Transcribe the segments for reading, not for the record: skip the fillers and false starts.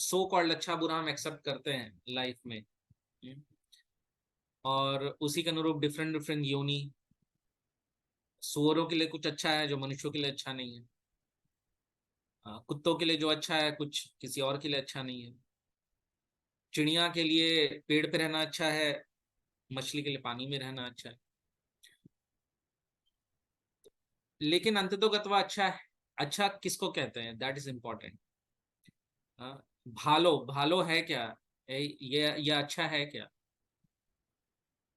So called अच्छा बुरा हम एक्सेप्ट करते हैं लाइफ में। और उसी के अनुरूप डिफरेंट डिफरेंट योनि, सुअरों के लिए कुछ अच्छा है जो मनुष्यों के लिए अच्छा नहीं है। कुत्तों के लिए जो अच्छा है कुछ किसी और के लिए अच्छा नहीं है। चिड़िया के लिए पेड़ पे रहना अच्छा है, मछली के लिए पानी में रहना अच्छा है। लेकिन अंततोगत्वा अच्छा है, अच्छा किसको कहते हैं, दैट इज इम्पोर्टेंट। भालो भालो है क्या, ये अच्छा है क्या?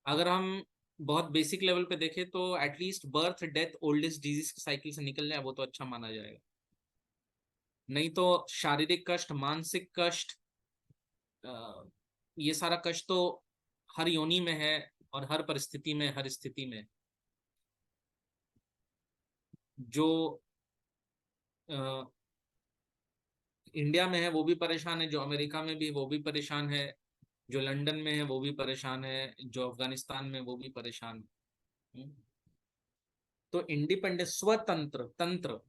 अगर हम बहुत बेसिक लेवल पे देखें तो at least birth death old age disease के साइकिल से निकल जाए वो तो अच्छा माना जाएगा। नहीं तो शारीरिक कष्ट, मानसिक कष्ट, ये सारा कष्ट तो हर योनि में है और हर परिस्थिति में, हर स्थिति में। जो इंडिया में है वो भी परेशान है, जो अमेरिका में भी वो भी परेशान है, जो लंदन में है वो भी परेशान है, जो अफगानिस्तान में वो भी परेशान है। तो इंडिपेंडेंस, स्वतंत्र, तंत्र,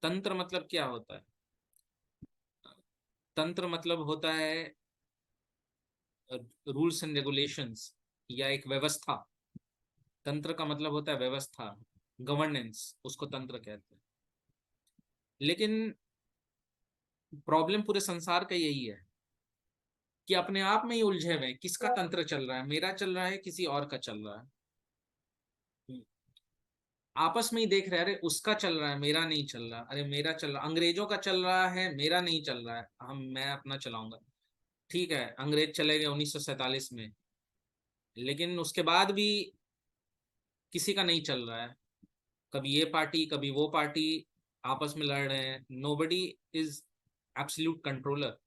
तंत्र मतलब क्या होता है? तंत्र मतलब होता है रूल्स एंड रेगुलेशंस या एक व्यवस्था। तंत्र का मतलब होता है व्यवस्था, गवर्नेंस, उसको तंत्र कहते हैं। लेकिन प्रॉब्लम पूरे संसार का यही है कि अपने आप में ही उलझे हुए हैं, किसका तंत्र चल रहा है, मेरा चल रहा है किसी और का चल रहा है। आपस में ही देख रहे हैं, अरे उसका चल रहा है मेरा नहीं चल रहा, अरे मेरा चल रहा, अंग्रेजों का चल रहा है मेरा नहीं चल रहा है, मैं अपना चलाऊंगा। ठीक है, अंग्रेज चले गए 1947 में, लेकिन उसके बाद भी किसी का नहीं चल रहा है। कभी ये पार्टी कभी वो पार्टी आपस में लड़ रहे हैं, नोबडी इज एब्सोल्यूट कंट्रोलर,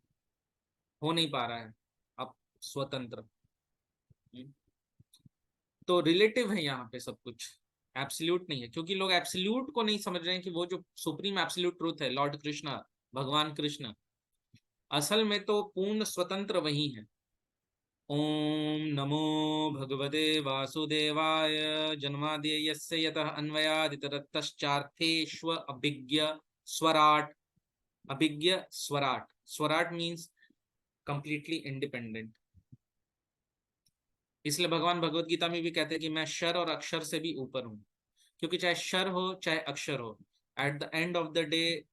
हो नहीं पा रहा है अब स्वतंत्र। तो रिलेटिव है यहाँ पे सब कुछ, एब्सोल्यूट नहीं है, क्योंकि लोग एब्सोल्यूट को नहीं समझ रहे हैं कि वो जो सुप्रीम एब्सोल्यूट ट्रूथ है, लॉर्ड कृष्णा, भगवान कृष्ण, असल में तो पूर्ण स्वतंत्र वही है। ओम नमो भगवते वासुदेवाय, जन्माद्य यस्य यतः अन्वयादितरतश्चार्थेष्व अभिज्ञ स्वराट। अभिज्ञ स्वराट, स्वराट मीन्स कंप्लीटली इंडिपेंडेंट। इसलिए भगवान भगवत गीता में भी कहते हैं कि मैं शर और अक्षर से भी ऊपर हूं, क्योंकि चाहे शर हो चाहे अक्षर हो, at the end of the day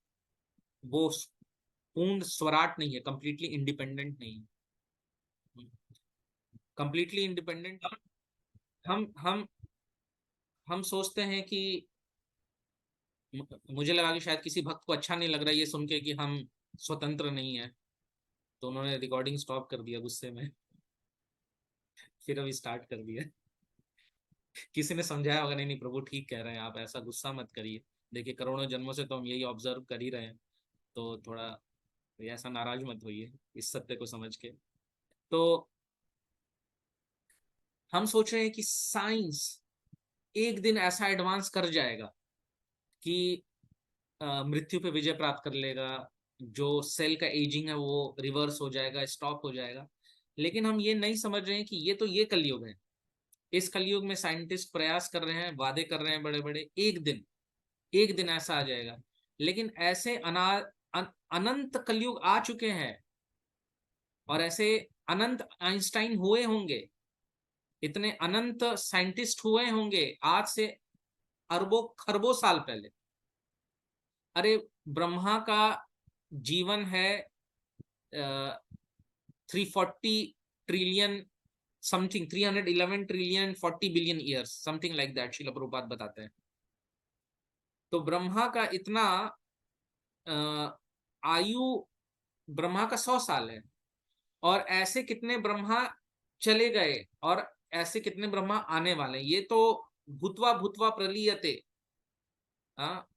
वो पूर्ण स्वराट नहीं है, कंप्लीटली इंडिपेंडेंट नहीं है। Completely independent. हम हम सोचते हैं कि मुझे लगा कि शायद किसी भक्त को अच्छा नहीं लग रहा है ये सुन के कि हम स्वतंत्र नहीं है, तो उन्होंने रिकॉर्डिंग स्टॉप कर दिया गुस्से में। फिर अभी स्टार्ट कर दिया। किसी ने समझाया होगा, नहीं नहीं प्रभु ठीक कह रहे हैं, आप ऐसा गुस्सा मत करिए, देखिए करोड़ों जन्मों से तो हम यही ऑब्जर्व कर ही रहे हैं, तो थोड़ा ऐसा नाराज मत होइए इस सत्य को समझ के। तो हम सोच रहे हैं कि साइंस एक दिन ऐसा एडवांस कर जाएगा कि मृत्यु पे विजय प्राप्त कर लेगा, जो सेल का एजिंग है वो रिवर्स हो जाएगा, स्टॉप हो जाएगा। लेकिन हम ये नहीं समझ रहे हैं कि ये तो ये कलयुग है। इस कलयुग में साइंटिस्ट प्रयास कर रहे हैं, वादे कर रहे हैं बड़े बड़े, एक दिन ऐसा आ जाएगा। लेकिन ऐसे अनंत कलयुग आ चुके हैं, और ऐसे अनंत आइंस्टाइन हुए होंगे, इतने अनंत साइंटिस्ट हुए होंगे आज से अरबों खरबों साल पहले। अरे ब्रह्मा का जीवन है 340 trillion something, 311 trillion 40 billion years, something like that, Srila Prabhupada बताते हैं। तो ब्रह्मा का इतना आयु, ब्रह्मा का 100 साल है, और ऐसे कितने ब्रह्मा चले गए, और ऐसे कितने ब्रह्मा आने वाले हैं, ये तो भूतवा भूतवा प्रलीयते, हाँ,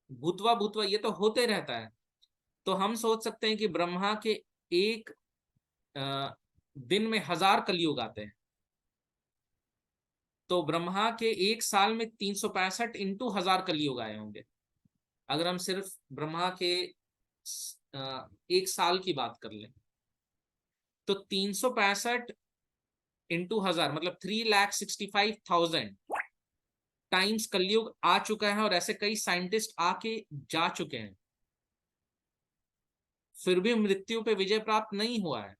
भूतवा भूतवा ये तो होते रहता है। तो हम सोच सकते हैं कि ब्रह्मा के एक दिन में 1000 कलयुग आते हैं, तो ब्रह्मा के एक साल में 365 इंटू 1000 कलयुग आए होंगे। अगर हम सिर्फ ब्रह्मा के एक साल की बात कर लें, तो 365 इंटू 1000 मतलब 3,65,000 टाइम्स कलयुग आ चुका है, और ऐसे कई साइंटिस्ट आके जा चुके हैं। फिर भी मृत्यु पे विजय प्राप्त नहीं हुआ है,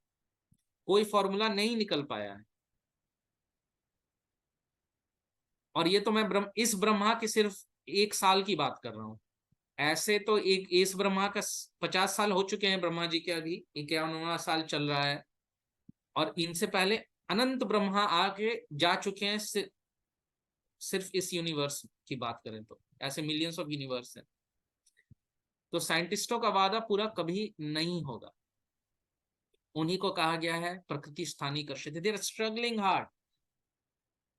कोई फॉर्मूला नहीं निकल पाया है। और ये तो मैं इस ब्रह्मा की सिर्फ 1 साल की बात कर रहा हूं। ऐसे तो एक इस ब्रह्मा का 50 साल हो चुके हैं, ब्रह्मा जी के अभी 51वां साल चल रहा है। और इनसे पहले अनंत ब्रह्मा आके जा चुके हैं। सिर्फ इस यूनिवर्स की बात करें तो ऐसे मिलियंस ऑफ यूनिवर्स हैं। तो साइंटिस्टों का वादा पूरा कभी नहीं होगा। उन्हीं को कहा गया है प्रकृति स्थानीय कर्षित, दे आर स्ट्रगलिंग हार्ड।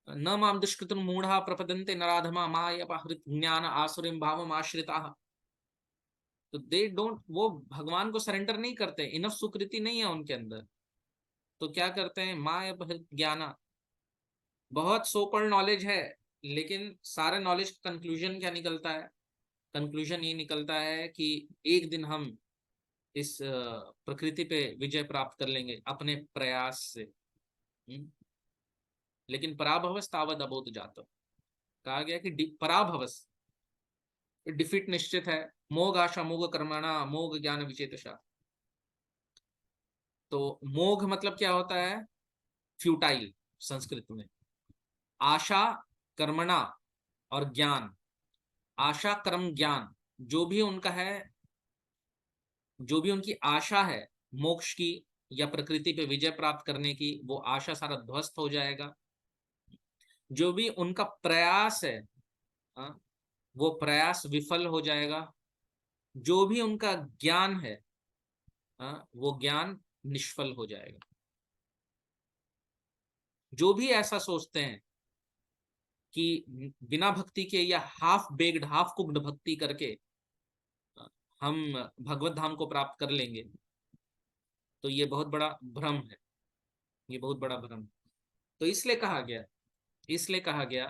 न माम दुष्कृतम मूढ़ा प्रपदन्ते नराधमा मायपहृत ज्ञान आसुरीम भावम आश्रिताः। तो दे डोंट, वो भगवान को सरेंडर नहीं करते, इनफ सुकृति नहीं है उनके अंदर। तो क्या करते हैं, मायपहृत ज्ञान, बहुत सोकॉल्ड नॉलेज है, लेकिन सारे नॉलेज का कंक्लूजन क्या निकलता है? कंक्लूजन ये निकलता है कि एक दिन हम इस प्रकृति पे विजय प्राप्त कर लेंगे अपने प्रयास से। लेकिन पराभवस तावद अबोध जातो, कहा गया कि पराभवस, डिफीट निश्चित है। मोग आशा मोग कर्मणा मोग ज्ञान विचेतशा। तो मोग मतलब क्या होता है? फ्यूटाइल संस्कृत में। आशा, कर्मणा और ज्ञान। आशा कर्म ज्ञान, जो भी उनका है, जो भी उनकी आशा है मोक्ष की या प्रकृति पे विजय प्राप्त करने की, वो आशा सारा ध्वस्त हो जाएगा। जो भी उनका प्रयास है, हाँ, वो प्रयास विफल हो जाएगा। जो भी उनका ज्ञान है, हाँ, वो ज्ञान निष्फल हो जाएगा। जो भी ऐसा सोचते हैं कि बिना भक्ति के या हाफ बेक्ड हाफ कुक्ड भक्ति करके हम भगवत धाम को प्राप्त कर लेंगे, तो ये बहुत बड़ा भ्रम है। ये बहुत बड़ा भ्रम है। तो इसलिए कहा गया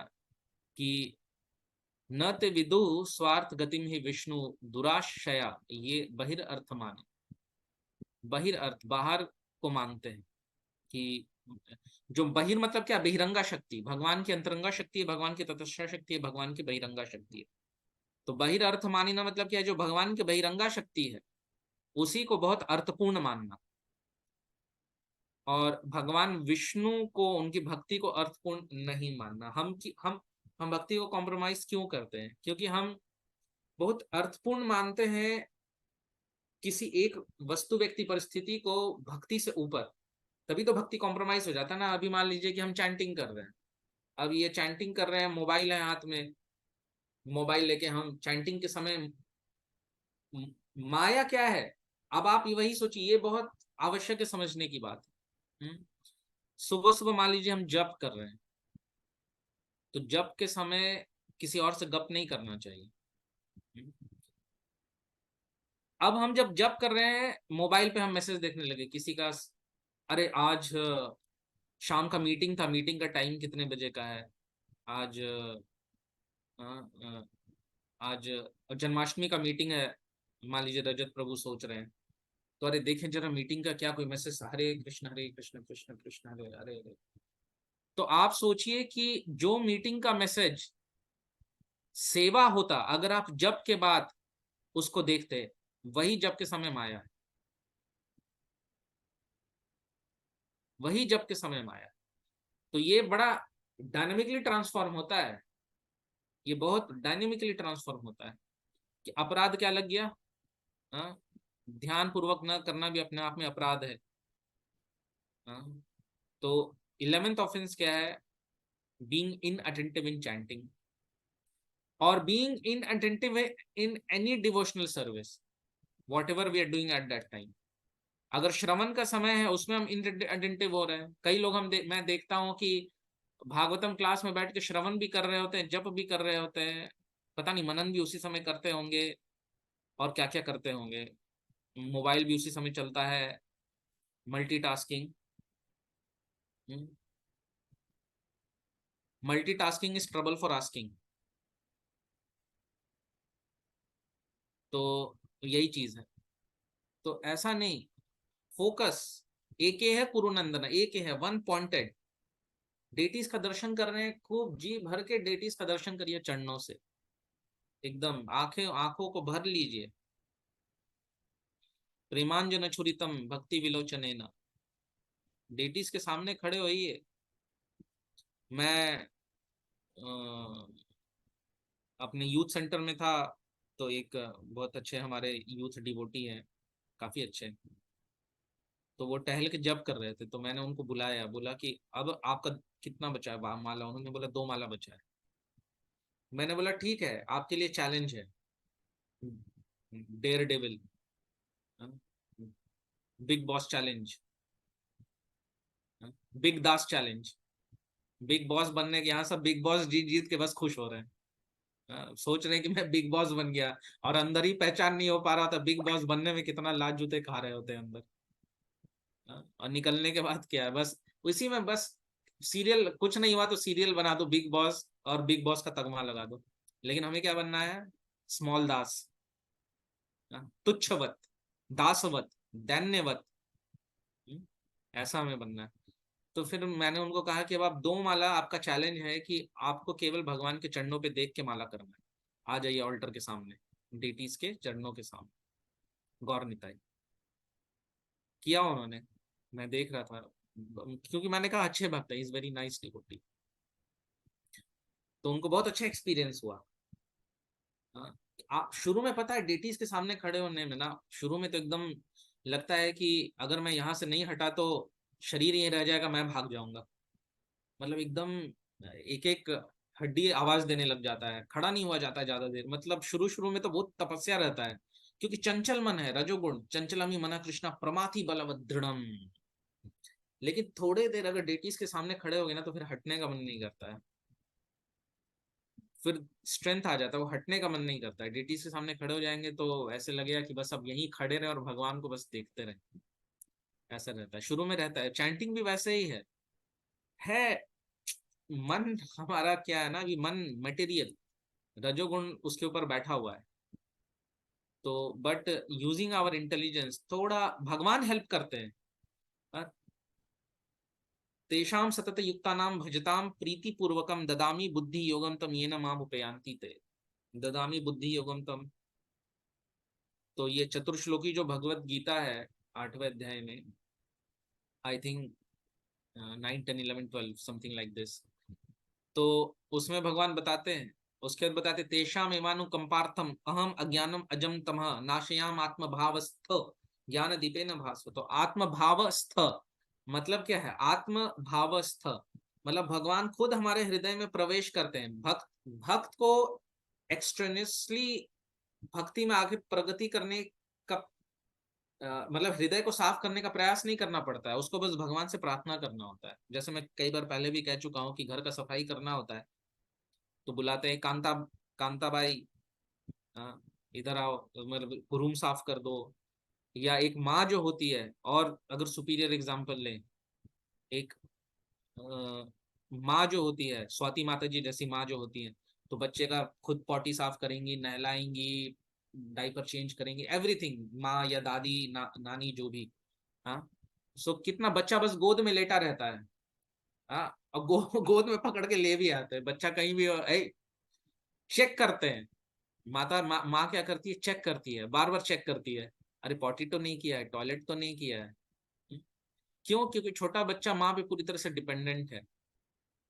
कि न ते विदु स्वार्थ गतिम ही विष्णु दुराशया, ये बहिर्थ माने। बहिर्थ बाहर को मानते हैं कि जो बहिर मतलब क्या, बहिरंगा शक्ति, भगवान की अंतरंगा शक्ति है, भगवान की तटस्थ शक्ति है, भगवान की बहिरंगा शक्ति है। तो बहिर्थ मानना मतलब क्या है? जो भगवान की बहिरंगा शक्ति है उसी को बहुत अर्थपूर्ण मानना। और भगवान विष्णु को, उनकी भक्ति को अर्थपूर्ण नहीं मानना। हम भक्ति को कॉम्प्रोमाइज क्यों करते हैं? क्योंकि हम बहुत अर्थपूर्ण मानते हैं किसी एक वस्तु व्यक्ति परिस्थिति को भक्ति से ऊपर। तभी तो भक्ति कॉम्प्रोमाइज हो जाता है ना। अभी मान लीजिए कि हम चैंटिंग कर रहे हैं, अब ये चैंटिंग कर रहे हैं, मोबाइल है हाथ में, मोबाइल लेके हम चैंटिंग के समय माया क्या है? अब आप वही सोचिए, ये बहुत आवश्यक है समझने की बात है। सुबह सुबह मान लीजिए हम जप कर रहे हैं, तो जप के समय किसी और से गप नहीं करना चाहिए। अब हम जब जप कर रहे हैं, मोबाइल पे हम मैसेज देखने लगे किसी का, अरे आज शाम का मीटिंग था, मीटिंग का टाइम कितने बजे का है? आज अ, अ, आज जन्माष्टमी का मीटिंग है, मान लीजिए रजत प्रभु सोच रहे हैं, तो अरे देखें जरा मीटिंग का क्या कोई मैसेज, हरे कृष्ण कृष्ण कृष्ण हरे हरे हरे। तो आप सोचिए कि जो मीटिंग का मैसेज सेवा होता, अगर आप जप के बाद उसको देखते, वही जप के समय माया है। वही जप के समय माया। तो ये बड़ा डायनेमिकली ट्रांसफॉर्म होता है। ये बहुत डायनेमिकली ट्रांसफॉर्म होता है कि अपराध क्या लग गया, हाँ, ध्यान पूर्वक न करना भी अपने आप में अपराध है। हाँ? तो 11th ऑफेंस क्या है? बीइंग इनअटेंटिव इन चैंटिंग और being inattentive in any devotional service, whatever we are doing at that time. अगर श्रवण का समय है उसमें हम इनअटेंटिव हो रहे हैं। कई लोग मैं देखता हूँ कि भागवतम क्लास में बैठ के श्रवण भी कर रहे होते हैं, जप भी कर रहे होते हैं, पता नहीं मनन भी उसी समय करते होंगे और क्या क्या करते होंगे, मोबाइल भी उसी समय चलता है, multitasking. Multitasking is trouble for asking. तो यही चीज है। तो ऐसा नहीं, फोकस एक ही है, कुरुनंदन एक ही है, वन पॉइंटेड। डेटीज का दर्शन कर रहे हैं, खूब जी भर के डेटीज का दर्शन करिए चरणों से, एकदम आंखें आंखों को भर लीजिए। प्रेमांजन छुरितम भक्ति विलोचनेन। डेटीज के सामने खड़े होइए। मैं अपने यूथ सेंटर में था, तो एक बहुत अच्छे हमारे यूथ डिवोटी हैं, काफी अच्छे। तो वो टहल के जप कर रहे थे, तो मैंने उनको बुलाया, बोला कि अब आपका कितना बचा है माला। उन्होंने बोला 2 माला बचा है। मैंने बोला ठीक है, आपके लिए चैलेंज है, daredevil, Bigg Boss challenge, big Das challenge. Bigg Boss बनने के यहाँ सब बिग बॉस जीत जीत के बस खुश हो रहे हैं। सोच रहे हैं कि मैं बिग बॉस बन गया, और अंदर ही पहचान नहीं हो पा रहा था बिग बॉस बनने में कितना लात जूते खा रहे होते हैं अंदर। और निकलने के बाद क्या है, बस उसी में बस सीरियल, कुछ नहीं हुआ तो सीरियल बना दो बिग बॉस, और बिग बॉस का तगमा लगा दो। लेकिन हमें क्या बनना है? स्मॉल दास, तुच्छवत, दासवत, दैन्यवत। ऐसा हमें बनना है। तो फिर मैंने उनको कहा कि अब आप 2 माला, आपका चैलेंज है कि आपको केवल भगवान के चरणों पे देख के माला करना है। आ जाइए ऑल्टर के सामने, डेटीज के चरणों के सामने। गौर निताई किया उन्होंने, मैं देख रहा था, क्योंकि मैंने कहा अच्छे भक्त है, इज वेरी नाइस डिवोटी। तो उनको बहुत अच्छा एक्सपीरियंस हुआ। हाँ, आप शुरू में पता है डेटीज के सामने खड़े होने में ना, शुरू में तो एकदम लगता है कि अगर मैं यहाँ से नहीं हटा तो शरीर यहीं रह जाएगा, मैं भाग जाऊंगा। मतलब एकदम एक एक हड्डी आवाज देने लग जाता है, खड़ा नहीं हुआ जाता है ज्यादा देर। मतलब शुरू शुरू में तो बहुत तपस्या रहता है, क्योंकि चंचल मन है, रजोगुण चंचलमी मना कृष्णा प्रमाथि बलवत दृढ़म। लेकिन थोड़े देर अगर डेटीज के सामने खड़े हो गए ना, तो फिर हटने का मन नहीं करता है। फिर स्ट्रेंथ आ जाता है, वो हटने का मन नहीं करता है। डेटीज के सामने खड़े हो जाएंगे तो ऐसे लगेगा कि बस अब यहीं खड़े रहे और भगवान को बस देखते रहे। ऐसा रहता है, शुरू में रहता है। चैंटिंग भी वैसे ही है। मन हमारा क्या है ना, कि मन मटेरियल, रजोगुण उसके ऊपर बैठा हुआ है। तो बट यूजिंग आवर इंटेलिजेंस, थोड़ा भगवान हेल्प करते हैं। हाँ, तेषाम सतत युक्तानां भजताम प्रीति पूर्वकम ददामी बुद्धि योगम तम येन माम उपयान्ति ते। ददामी बुद्धि योगम तम। तो ये चतुर्श्लोकी जो भगवत गीता है, 8वें अध्याय में, I think 9, 10, 11, 12 something like this. तो उसमें भगवान बताते हैं, उसके बाद बताते, तेषाम एवानुकंपार्थम अहम अज्ञानम अजम तमः नाशयाम आत्म भावस्थ ज्ञान दीपेन भास्व। तो आत्म भावस्थ मतलब क्या है? आत्म भावस्थ मतलब भगवान खुद हमारे हृदय में प्रवेश करते हैं। भक्त को एक्सट्रेनियसली भक्ति में आगे प्रगति करने का मतलब हृदय को साफ करने का प्रयास नहीं करना पड़ता है, उसको बस भगवान से प्रार्थना करना होता है। जैसे मैं कई बार पहले भी कह चुका हूँ कि घर का सफाई करना होता है, तो बुलाते हैं कांता, कांताबाई, हाँ, इधर आओ, मतलब रूम साफ कर दो। या एक माँ जो होती है, और अगर सुपीरियर एग्जांपल लें, एक माँ जो होती है, स्वाति माता जी जैसी माँ जो होती है, तो बच्चे का खुद पॉटी साफ करेंगी, नहलाएंगी, डायपर चेंज करेंगी, एवरीथिंग। माँ या दादी, नानी, जो भी। हाँ, सो कितना बच्चा बस गोद में लेटा रहता है। हाँ, और गोद में पकड़ के ले भी आते हैं बच्चा, कहीं भी चेक करते हैं। माँ क्या करती है? चेक करती है, बार बार चेक करती है। अरे पॉटी तो नहीं किया है, टॉयलेट तो नहीं किया है। क्यों? क्योंकि छोटा बच्चा माँ पे पूरी तरह से डिपेंडेंट है।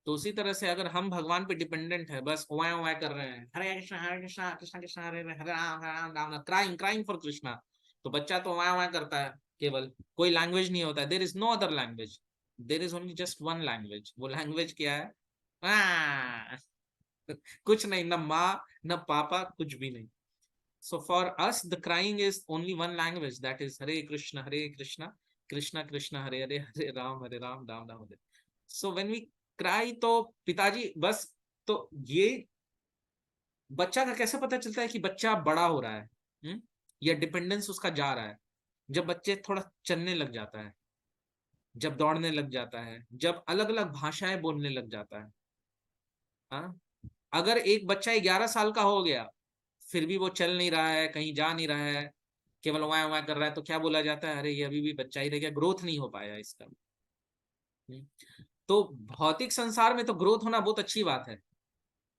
तो उसी तरह से अगर हम भगवान पे डिपेंडेंट है, बस ओए ओए कर रहे हैं, Hare Krishna Krishna Krishna Hare Hare, Hare Ram Ram Ram, crying crying for Krishna, तो बच्चा तो ओए ओए करता है। केवल कोई लैंग्वेज नहीं होता है, there is no other language, there is only just one language. वो लैंग्वेज क्या है? आ, कुछ नहीं, न माँ न पापा, कुछ भी नहीं। So for us, the crying is only one language, that is Hare Krishna, Krishna Krishna, Hare Hare, Hare Ram, Ram Ram Hare। So when we cry, तो पिताजी बस, तो ये बच्चा का कैसे पता चलता है कि बच्चा बड़ा हो रहा है? या डिपेंडेंस उसका जा रहा है? जब बच्चे थोड़ा चलने लग जाता है, जब दौड़ने लग जाता है, जब अलग अलग भाषाएं बोलने लग जाता है। हाँ, अगर एक बच्चा 11 साल का हो गया, फिर भी वो चल नहीं रहा है, कहीं जा नहीं रहा है, केवल वाया वाया कर रहा है, तो क्या बोला जाता है? अरे ये अभी भी बच्चा ही रह गया, ग्रोथ नहीं हो पाया इसका। हम्म, तो भौतिक संसार में तो ग्रोथ होना बहुत अच्छी बात है,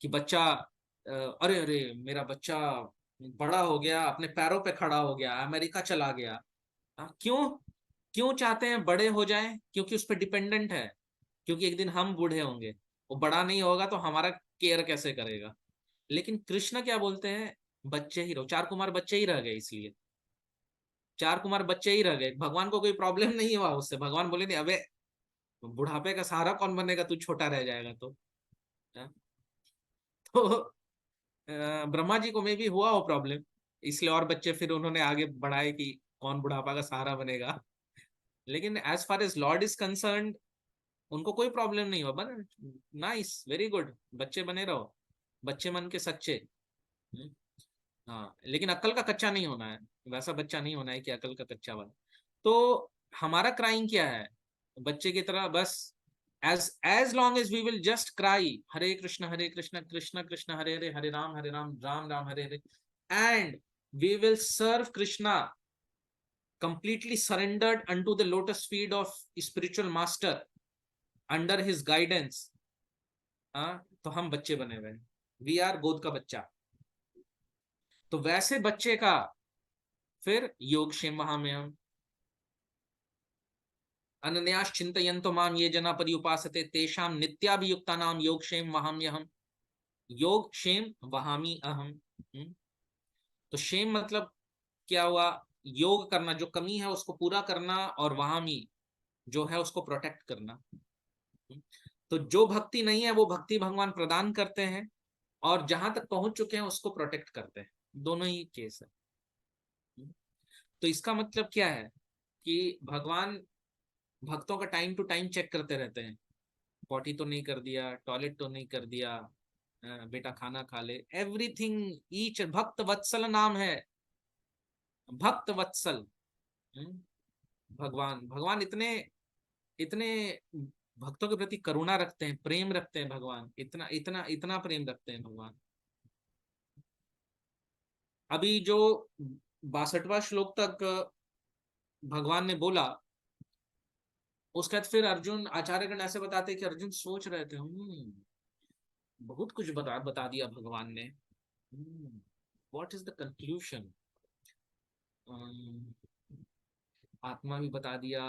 कि बच्चा अरे अरे मेरा बच्चा बड़ा हो गया, अपने पैरों पे खड़ा हो गया, अमेरिका चला गया। क्यों क्यों चाहते हैं बड़े हो जाएं? क्योंकि उस पर डिपेंडेंट है, क्योंकि एक दिन हम बूढ़े होंगे, वो बड़ा नहीं होगा तो हमारा केयर कैसे करेगा। लेकिन कृष्ण क्या बोलते हैं, बच्चे ही रहो, चार कुमार बच्चे ही रह गए, इसीलिए चार कुमार बच्चे ही रह गए, भगवान को कोई प्रॉब्लम नहीं हुआ उससे। भगवान बोले नहीं, अबे बुढ़ापे का सहारा कौन बनेगा, तू छोटा रह जाएगा तो। हाँ? तो ब्रह्मा जी को में भी हुआ हो प्रॉब्लम, इसलिए और बच्चे फिर उन्होंने आगे बढ़ाए कि कौन बुढ़ापा का सहारा बनेगा। लेकिन as far as Lord is concern, उनको कोई प्रॉब्लम नहीं हुआ, बन नाइस, वेरी गुड, बच्चे बने रहो, बच्चे मन के सच्चे। हम्म, हाँ, लेकिन अक्ल का कच्चा नहीं होना है, वैसा बच्चा नहीं होना है कि अक्ल का कच्चा बना। तो हमारा क्राइंग क्या है, बच्चे की तरह बस, as long as we will just cry Hare Krishna Krishna Krishna Hare Hare, Hare Ram Ram Ram Hare Hare, and we will serve Krishna completely surrendered unto the lotus feet of spiritual master under his guidance, तो हम बच्चे बने हुए हैं, वी आर गोद का बच्चा। तो वैसे बच्चे का फिर योगक्षेम महाम्यहम्, अनन्यास चिंतयन्तो माम ये जना पर्युपासते तेषां नित्याभियुक्तानां योगक्षेम वहाम्यहम्, योग क्षेम वहामी अहम। तो क्षेम मतलब क्या हुआ, योग करना, जो कमी है उसको पूरा करना, और वहामी जो है उसको प्रोटेक्ट करना। तो जो भक्ति नहीं है वो भक्ति भगवान प्रदान करते हैं, और जहां तक पहुंच चुके हैं उसको प्रोटेक्ट करते हैं, दोनों ही केस है। तो इसका मतलब क्या है कि भगवान भक्तों का टाइम टू टाइम चेक करते रहते हैं, पॉटी तो नहीं कर दिया, टॉयलेट तो नहीं कर दिया, बेटा खाना खा ले, एवरीथिंग। ईच भक्त वत्सल नाम है, भक्त वत्सल। भगवान भगवान इतने इतने भक्तों के प्रति करुणा रखते हैं, प्रेम रखते हैं, भगवान इतना इतना इतना प्रेम रखते हैं भगवान। अभी जो 62वां श्लोक तक भगवान ने बोला, उसके बाद फिर अर्जुन, आचार्यगण ऐसे बताते हैं कि अर्जुन सोच रहे थे, बहुत कुछ बता बता दिया भगवान ने, व्हाट इज द कंक्लूजन। आत्मा भी बता दिया,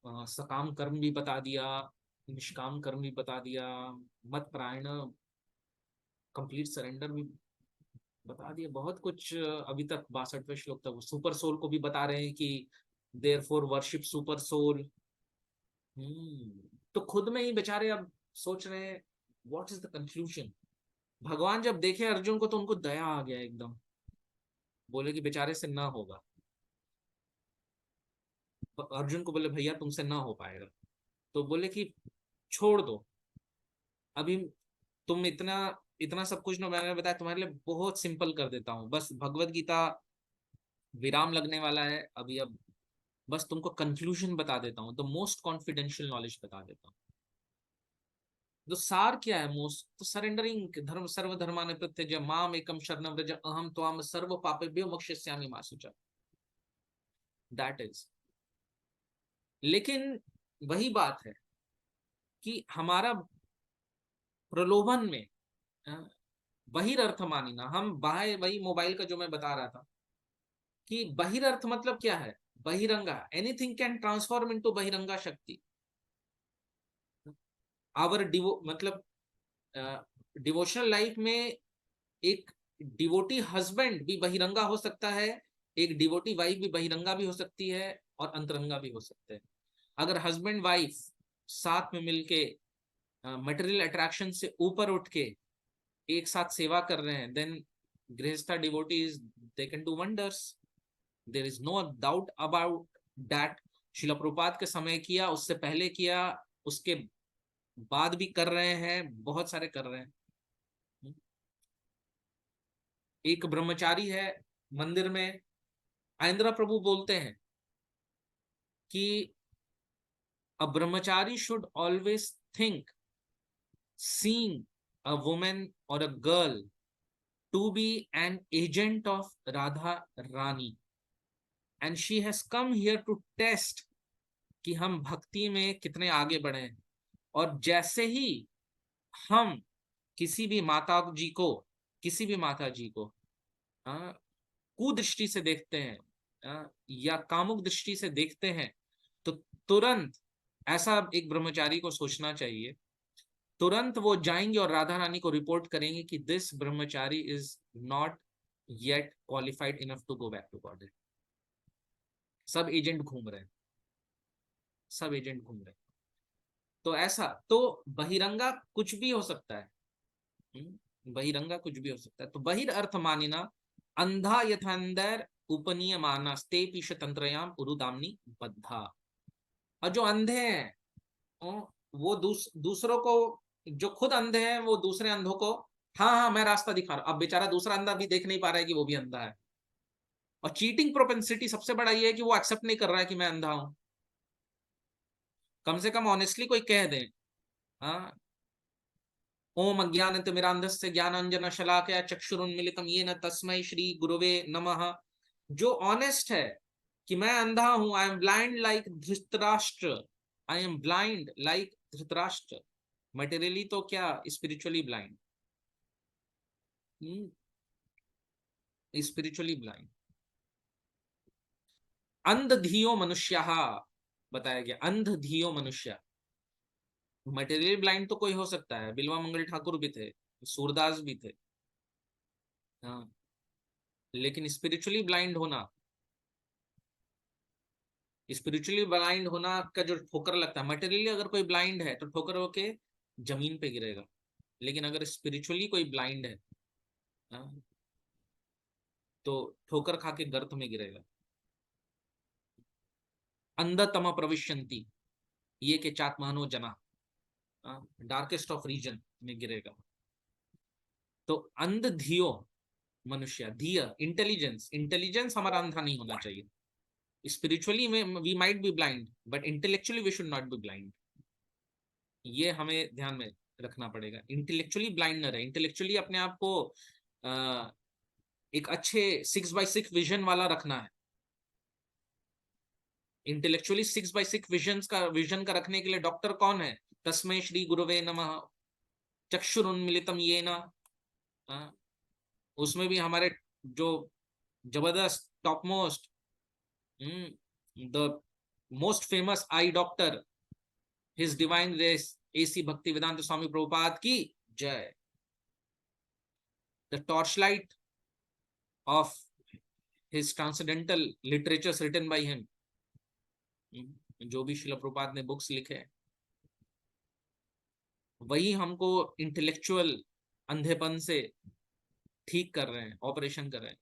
सकाम कर्म भी बता दिया, निष्काम कर्म भी बता दिया, मत परायण, कंप्लीट सरेंडर भी बता दिया, बहुत कुछ। अभी तक 62वें श्लोक तक सुपर सोल को भी बता रहे हैं कि therefore worship supersoul. तो खुद में ही बेचारे अब सोच रहे हैं व्हाट इज द कंक्लूजन। भगवान जब देखे अर्जुन को तो उनको दया आ गया एकदम, बोले कि बेचारे से ना होगा। अर्जुन को बोले भैया तुमसे ना हो पाएगा, तो बोले कि छोड़ दो, अभी तुम इतना इतना सब कुछ ना मैंने बताया, तुम्हारे लिए बहुत सिंपल कर देता हूँ, बस भगवत गीता विराम लगने वाला है अभी, अब बस तुमको कंक्लूजन बता देता हूँ, द मोस्ट कॉन्फिडेंशियल नॉलेज बता देता हूँ। तो सार क्या है मोस्ट, तो सरेंडरिंग, धर्म सर्व धर्माने प्रत्यज माम एकम शरणम व्रज अहम त्वाम सर्व पापेभ्यो मोक्षयिष्यामि मा शुचा, दैट इज। लेकिन वही बात है कि हमारा प्रलोभन में, बहिर्थ मानी ना, हम बाह्य, वही मोबाइल का जो मैं बता रहा था कि बहिर्थ मतलब क्या है, बहिरंगा, एनीथिंग कैन ट्रांसफॉर्म इनटू बहिरंगा शक्ति। आवर डिवो मतलब डिवोशनल लाइफ में एक डिवोटी हस्बैंड भी बहिरंगा हो सकता है, एक डिवोटी वाइफ भी बहिरंगा भी हो सकती है, और अंतरंगा भी हो सकते हैं। अगर हस्बैंड वाइफ साथ में मिलके मटेरियल अट्रैक्शन से ऊपर उठ के एक साथ सेवा कर रहे हैं, then grihastha devotees, they can do wonders, there is no doubt about that. Srila Prabhupada के समय किया, उससे पहले किया, उसके बाद भी कर रहे हैं, बहुत सारे कर रहे हैं। एक ब्रह्मचारी है मंदिर में, आइंद्रा प्रभु बोलते हैं कि अ ब्रह्मचारी should always think, seeing a woman or a girl to be an agent of Radha Rani, and she has come here to test कि हम भक्ति में कितने आगे बढ़े हैं। और जैसे ही हम किसी भी माता जी को, किसी भी माता जी को कुदृष्टि से देखते हैं, या कामुक दृष्टि से देखते हैं, तो तुरंत ऐसा एक ब्रह्मचारी को सोचना चाहिए, तुरंत वो जाएंगे और राधा रानी को रिपोर्ट करेंगे कि this brahmachari is not yet qualified enough to go back to God. सब एजेंट घूम रहे हैं, सब एजेंट घूम रहे हैं। तो ऐसा तो बहिरंगा कुछ भी हो सकता है। बहिरंगा कुछ भी हो सकता है। तो बहिर अर्थ मानिना अंधा यथांदर उपनीय मानस ते पीश तंत्रयाम उरुदामनी बद्धा। और जो अंधे हैं वो दूसरों को, जो खुद अंधे हैं वो दूसरे अंधों को, हाँ हाँ मैं रास्ता दिखा रहा हूं। अब बेचारा दूसरा अंधा भी देख नहीं पा रहा है कि वो भी अंधा है। और चीटिंग प्रोपेंसिटी सबसे बड़ा ये है कि वो एक्सेप्ट नहीं कर रहा है कि मैं अंधा हूं। कम से कम ऑनेस्टली कोई कह दे, हाँ, ओम अज्ञानतिमिरान्धस्य ज्ञानांजन शलाकया चक्षुरुन्मीलितं येन तस्मै श्री गुरुवे नमः। जो ऑनेस्ट है कि मैं अंधा हूं, I am blind like Dhritarashtra, I am blind like Dhritarashtra. Materially तो क्या, स्पिरिचुअली ब्लाइंड, स्पिरिचुअली ब्लाइंड। अंध धियो मनुष्य बताया गया, अंध धियो मनुष्य। मटेरियल ब्लाइंड तो कोई हो सकता है, बिल्वा मंगल ठाकुर भी थे, सूरदास भी थे, हाँ। लेकिन स्पिरिचुअली ब्लाइंड होना, स्पिरिचुअली ब्लाइंड होना का जो ठोकर लगता है, मटेरियली अगर कोई ब्लाइंड है तो ठोकर होके जमीन पे गिरेगा, लेकिन अगर स्पिरिचुअली कोई ब्लाइंड है, हाँ, तो ठोकर खा के गर्त में गिरेगा। अंधतम प्रविशंति ये के चात्मानो जना, डार्केस्ट ऑफ रीजन में गिरेगा। तो अंध धियो मनुष्य, धीय इंटेलिजेंस, इंटेलिजेंस हमारा अंधा नहीं होना चाहिए। स्पिरिचुअली में we might be blind but intellectually we should not be blind. ये हमें ध्यान में रखना पड़ेगा। इंटेलेक्चुअली ब्लाइंड न रहे, इंटेलेक्चुअली अपने आप को एक अच्छे 6x6 विजन वाला रखना है। इंटेलेक्चुअली 6x6 विजन का रखने के लिए डॉक्टर कौन है? तस्मै श्री गुरुवे नमः चक्षुरुन्मीलितम येन। उसमें भी हमारे जो जबरदस्त top most, the most famous eye doctor, his divine grace A C Bhaktivedanta Swami Prabhupada की जय। The torch light of his transcendental literatures written by him, जो भी शिला प्रभुपाद ने बुक्स लिखे, वही हमको इंटेलेक्चुअल अंधेपन से ठीक कर रहे हैं, ऑपरेशन कर रहे हैं।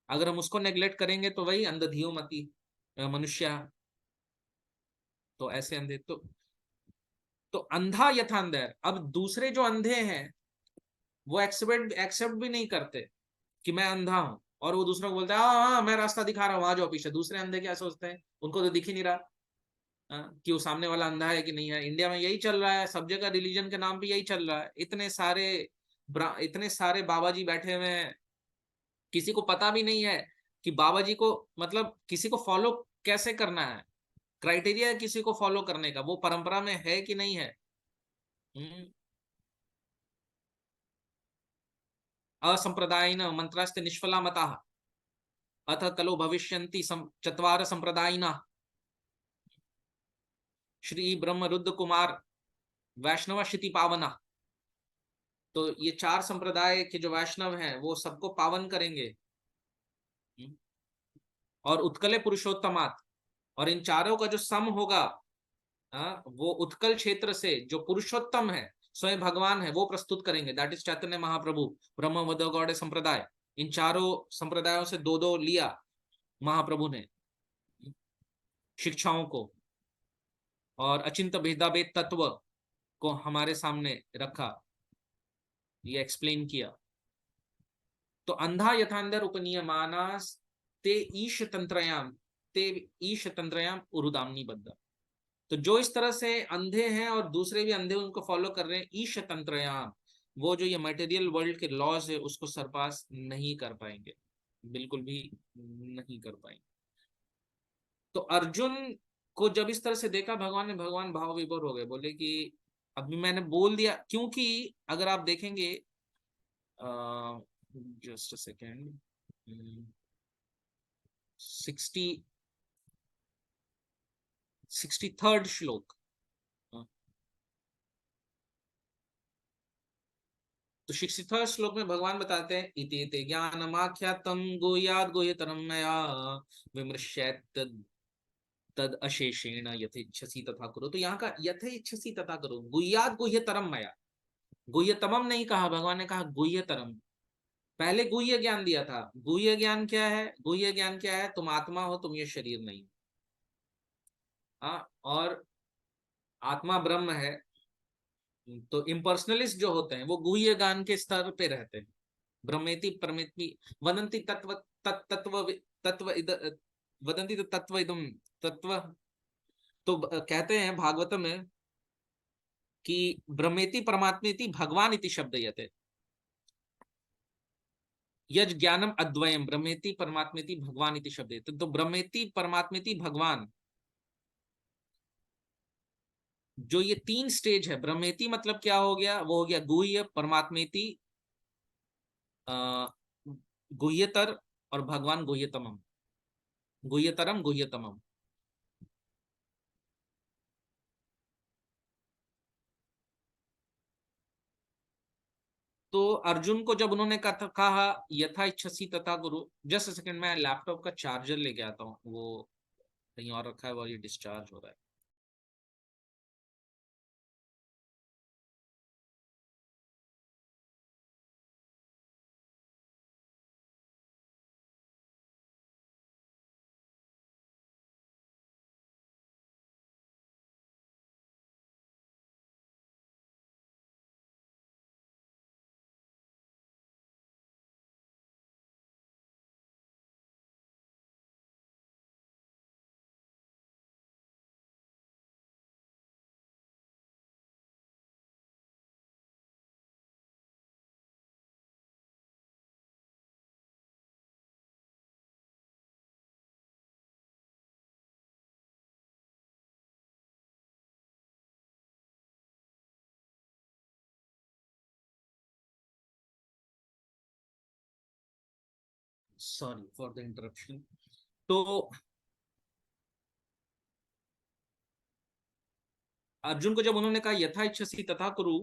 अगर हम उसको नेग्लेक्ट करेंगे तो वही अंधधियो मती मनुष्य। तो ऐसे अंधे तो अंधा यथा अंधेर। अब दूसरे जो अंधे हैं वो एक्सेप्ट भी नहीं करते कि मैं अंधा हूं, और वो दूसरों को बोलता है हाँ हाँ मैं रास्ता दिखा रहा हूँ, आ जाओ पीछे। दूसरे अंधे क्या सोचते हैं, उनको तो दिख ही नहीं रहा कि वो सामने वाला अंधा है कि नहीं है। इंडिया में यही चल रहा है, सब जगह रिलीजन के नाम पे यही चल रहा है। इतने सारे बाबा जी बैठे हुए हैं, किसी को पता भी नहीं है कि बाबा जी को, मतलब किसी को फॉलो कैसे करना है, क्राइटेरिया है किसी को फॉलो करने का, वो परंपरा में है कि नहीं है। असंप्रदायिन मंत्रास्ते निष्फला मता अथ कलो भविष्यन्ति चत्वार संप्रदायिना। श्री ब्रह्म रुद्र कुमार वैष्णव क्षिति पावना। तो ये 4 संप्रदाय के जो वैष्णव हैं वो सबको पावन करेंगे। और उत्कले पुरुषोत्तमात, और इन चारों का जो सम होगा, वो उत्कल क्षेत्र से जो पुरुषोत्तम है, स्वयं भगवान है, वो प्रस्तुत करेंगे। दैट इज चैतन्य महाप्रभु ब्रह्म वद गौड़ संप्रदाय। इन चारों संप्रदायों से दो दो लिया महाप्रभु ने शिक्षाओं को, और अचिंत भेदाभेद तत्व को हमारे सामने रखा, ये एक्सप्लेन किया। तो अंधा यथांदर उपनियमानास ते ईश तंत्रयाम, ते ईश तंत्रयाम उरुदामनी बद्ध। तो जो इस तरह से अंधे हैं और दूसरे भी अंधे उनको फॉलो कर रहे हैं, ईश तंत्रयाम, वो जो ये मटेरियल वर्ल्ड के लॉज है उसको सरपास नहीं कर पाएंगे, बिल्कुल भी नहीं कर पाएंगे। तो अर्जुन को जब इस तरह से देखा भगवान ने, भगवान भाव विभोर हो गए, बोले कि अभी मैंने बोल दिया। क्योंकि अगर आप देखेंगे, जस्ट अ सेकेंड, 63rd श्लोक। तो 63rd श्लोक में भगवान बताते हैं, इति ते ज्ञानमाख्यातं गुह्याद् गुह्यतरं मया विमृश्यैत तद अशेषेण यथेच्छसि तथा करो। तो यहाँ का यथेच्छसि तथा करो, गुह्याद् गुह्यतरम मया, गुह्यतमम नहीं कहा, भगवान ने कहा गुह्यतरम। पहले गुह्य ज्ञान दिया था। गुह्य ज्ञान क्या है? गुह्य ज्ञान क्या है? तुम आत्मा हो, तुम ये शरीर नहीं। हाँ, और आत्मा ब्रह्म है। तो इम्पर्सनलिस्ट जो होते हैं वो गुह्य ज्ञान के स्तर पे रहते हैं। ब्रह्मेति परमेति वदंती तत्व तत्व तत्व वदंती तो तत्व इदम तत्व। तो कहते हैं भागवत में कि ब्रह्मेति परमात्मेति भगवान इति शब्द यते यज ज्ञानम अद्वयम ब्रह्मेति परमात्मेति भगवान इति शब्द यते। तो ब्रह्मेति परमात्मेति भगवान, जो ये तीन स्टेज है, ब्रह्मेति मतलब क्या हो गया? वो हो गया गुह्य, परमात्मेति गुह्यतर, और भगवान गुह्यतमम, गुह्यतरम गुह्यतमम। तो अर्जुन को जब उन्होंने कहा यथा इच्छसी तथा गुरु, जस्ट सेकंड मैं लैपटॉप का चार्जर लेके आता हूँ, वो कहीं और रखा है और ये डिस्चार्ज हो रहा है। Sorry for the interruption. तो अर्जुन को जब उन्होंने कहा यथा इच्छसी तथा कुरु,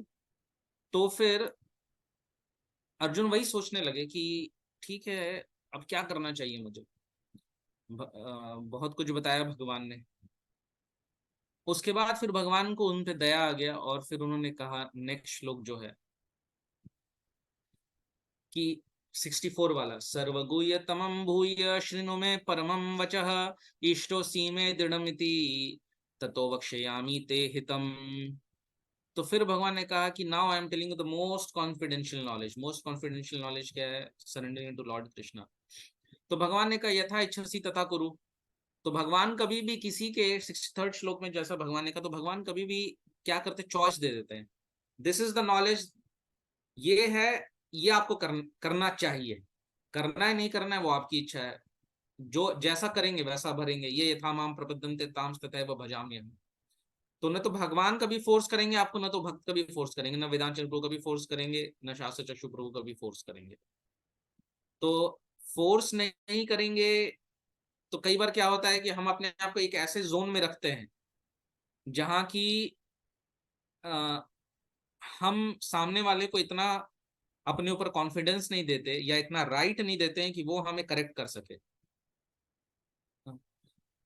तो फिर अर्जुन वही सोचने लगे कि ठीक है, अब क्या करना चाहिए मुझे। बहुत कुछ बताया भगवान ने। उसके बाद फिर भगवान को उन पे दया आ गया, और फिर उन्होंने कहा, नेक्स्ट श्लोक जो है कि 64 वाला, सर्वगुह्य तमम भूय शृणु मे परमम वचः इष्टोसी मे दृढ़मिति ततो वक्ष्यामि ते हितम। तो फिर भगवान ने कहा कि now I am telling you the most confidential knowledge. Most confidential knowledge क्या है? Surrendering to Lord Krishna. तो भगवान ने कहा यथा इच्छसी तथा कुरु। तो भगवान कभी भी किसी के 63rd श्लोक में जैसा भगवान ने कहा, तो भगवान कभी भी क्या करते? चॉइस दे देते हैं। दिस इज द नॉलेज, ये है, ये आपको करना चाहिए। करना है नहीं करना है वो आपकी इच्छा है। जो जैसा करेंगे वैसा भरेंगे। ये यथा माम प्रपद्यन्ते ताम तथैव भजाम्यहम्। तो न तो भगवान कभी फोर्स करेंगे आपको, न तो भक्त कभी फोर्स करेंगे, न वेदांत चंद्र प्रभु कभी फोर्स करेंगे, न शास्त्र चक्षु प्रभु कभी फोर्स करेंगे। तो फोर्स नहीं करेंगे। तो कई बार क्या होता है कि हम अपने आप को एक ऐसे जोन में रखते हैं जहां की आ, हम सामने वाले को इतना अपने ऊपर कॉन्फिडेंस नहीं देते, या इतना राइट नहीं देते हैं कि वो हमें करेक्ट कर सके।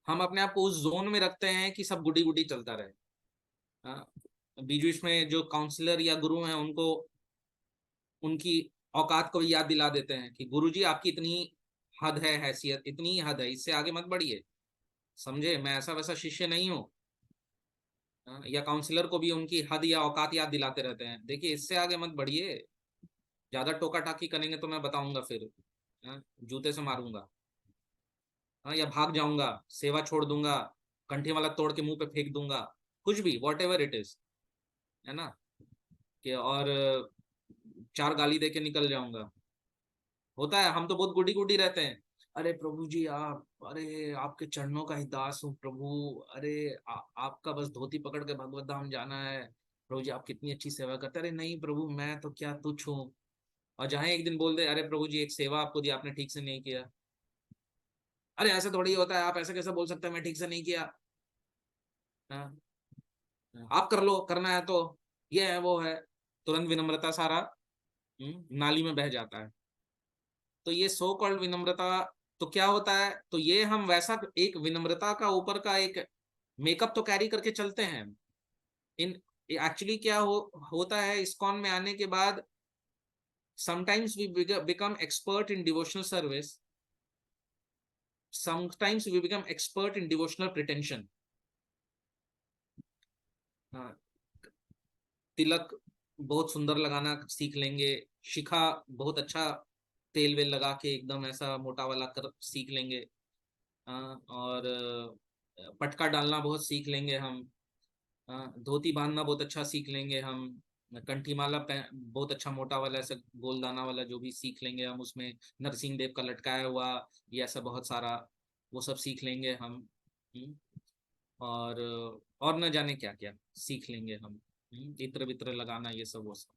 हम अपने आप को उस जोन में रखते हैं कि सब गुडी गुडी चलता रहे। हाँ, बीच बीच में जो काउंसलर या गुरु हैं उनको उनकी औकात को भी याद दिला देते हैं कि गुरुजी आपकी इतनी हद है, हैसियत इतनी ही हद है, इससे आगे मत बढ़िए। समझे, मैं ऐसा वैसा शिष्य नहीं हूँ। या काउंसलर को भी उनकी हद या औकात याद दिलाते रहते हैं, देखिए इससे आगे मत बढ़िए। ज्यादा टोका टाकी करेंगे तो मैं बताऊंगा फिर। जूते से मारूंगा। हाँ, या भाग जाऊंगा, सेवा छोड़ दूंगा, कंठी वाला तोड़ के मुंह पे फेंक दूंगा, कुछ भी, वॉट एवर इट इज, है ना। कि और चार गाली दे के निकल जाऊंगा। होता है, हम तो बहुत गुडी गुडी रहते हैं। अरे प्रभु जी आप, अरे आपके चरणों का ही दास हूँ प्रभु। अरे आपका बस धोती पकड़ के भगवत धाम जाना है। प्रभु जी आप कितनी अच्छी सेवा करते हैं। अरे नहीं प्रभु, मैं तो क्या तुच्छ हूँ। और जहां एक दिन बोल दे, अरे प्रभु जी एक सेवा आपको दी, आपने ठीक से नहीं किया। अरे ऐसे थोड़ी होता है, आप ऐसे कैसे बोल सकते हैं, मैं ठीक से नहीं किया। हाँ, आप कर लो, करना है तो, ये है वो है, तुरंत विनम्रता सारा नाली में बह जाता है। तो ये सो कॉल्ड विनम्रता, तो क्या होता है, तो ये हम वैसा एक विनम्रता का ऊपर का एक मेकअप तो कैरी करके चलते हैं। इन एक्चुअली क्या होता है इस्कॉन में आने के बाद, sometimes we become expert in devotional service, sometimes we become expert in devotional pretension. हाँ, तिलक बहुत सुंदर लगाना सीख लेंगे, शिखा बहुत अच्छा तेल वेल लगा के एकदम ऐसा मोटा वाला कर सीख लेंगे। और पटका डालना बहुत सीख लेंगे हम। धोती बांधना बहुत अच्छा सीख लेंगे हम। कंठी माला बहुत अच्छा मोटा वाला ऐसा गोलदाना वाला जो भी सीख लेंगे हम, उसमें नरसिंह देव का लटकाया हुआ, ये ऐसा बहुत सारा वो सब सीख लेंगे हम। हम्म, और न जाने क्या क्या सीख लेंगे हम। इत्र वित्र लगाना, ये सब वो सब।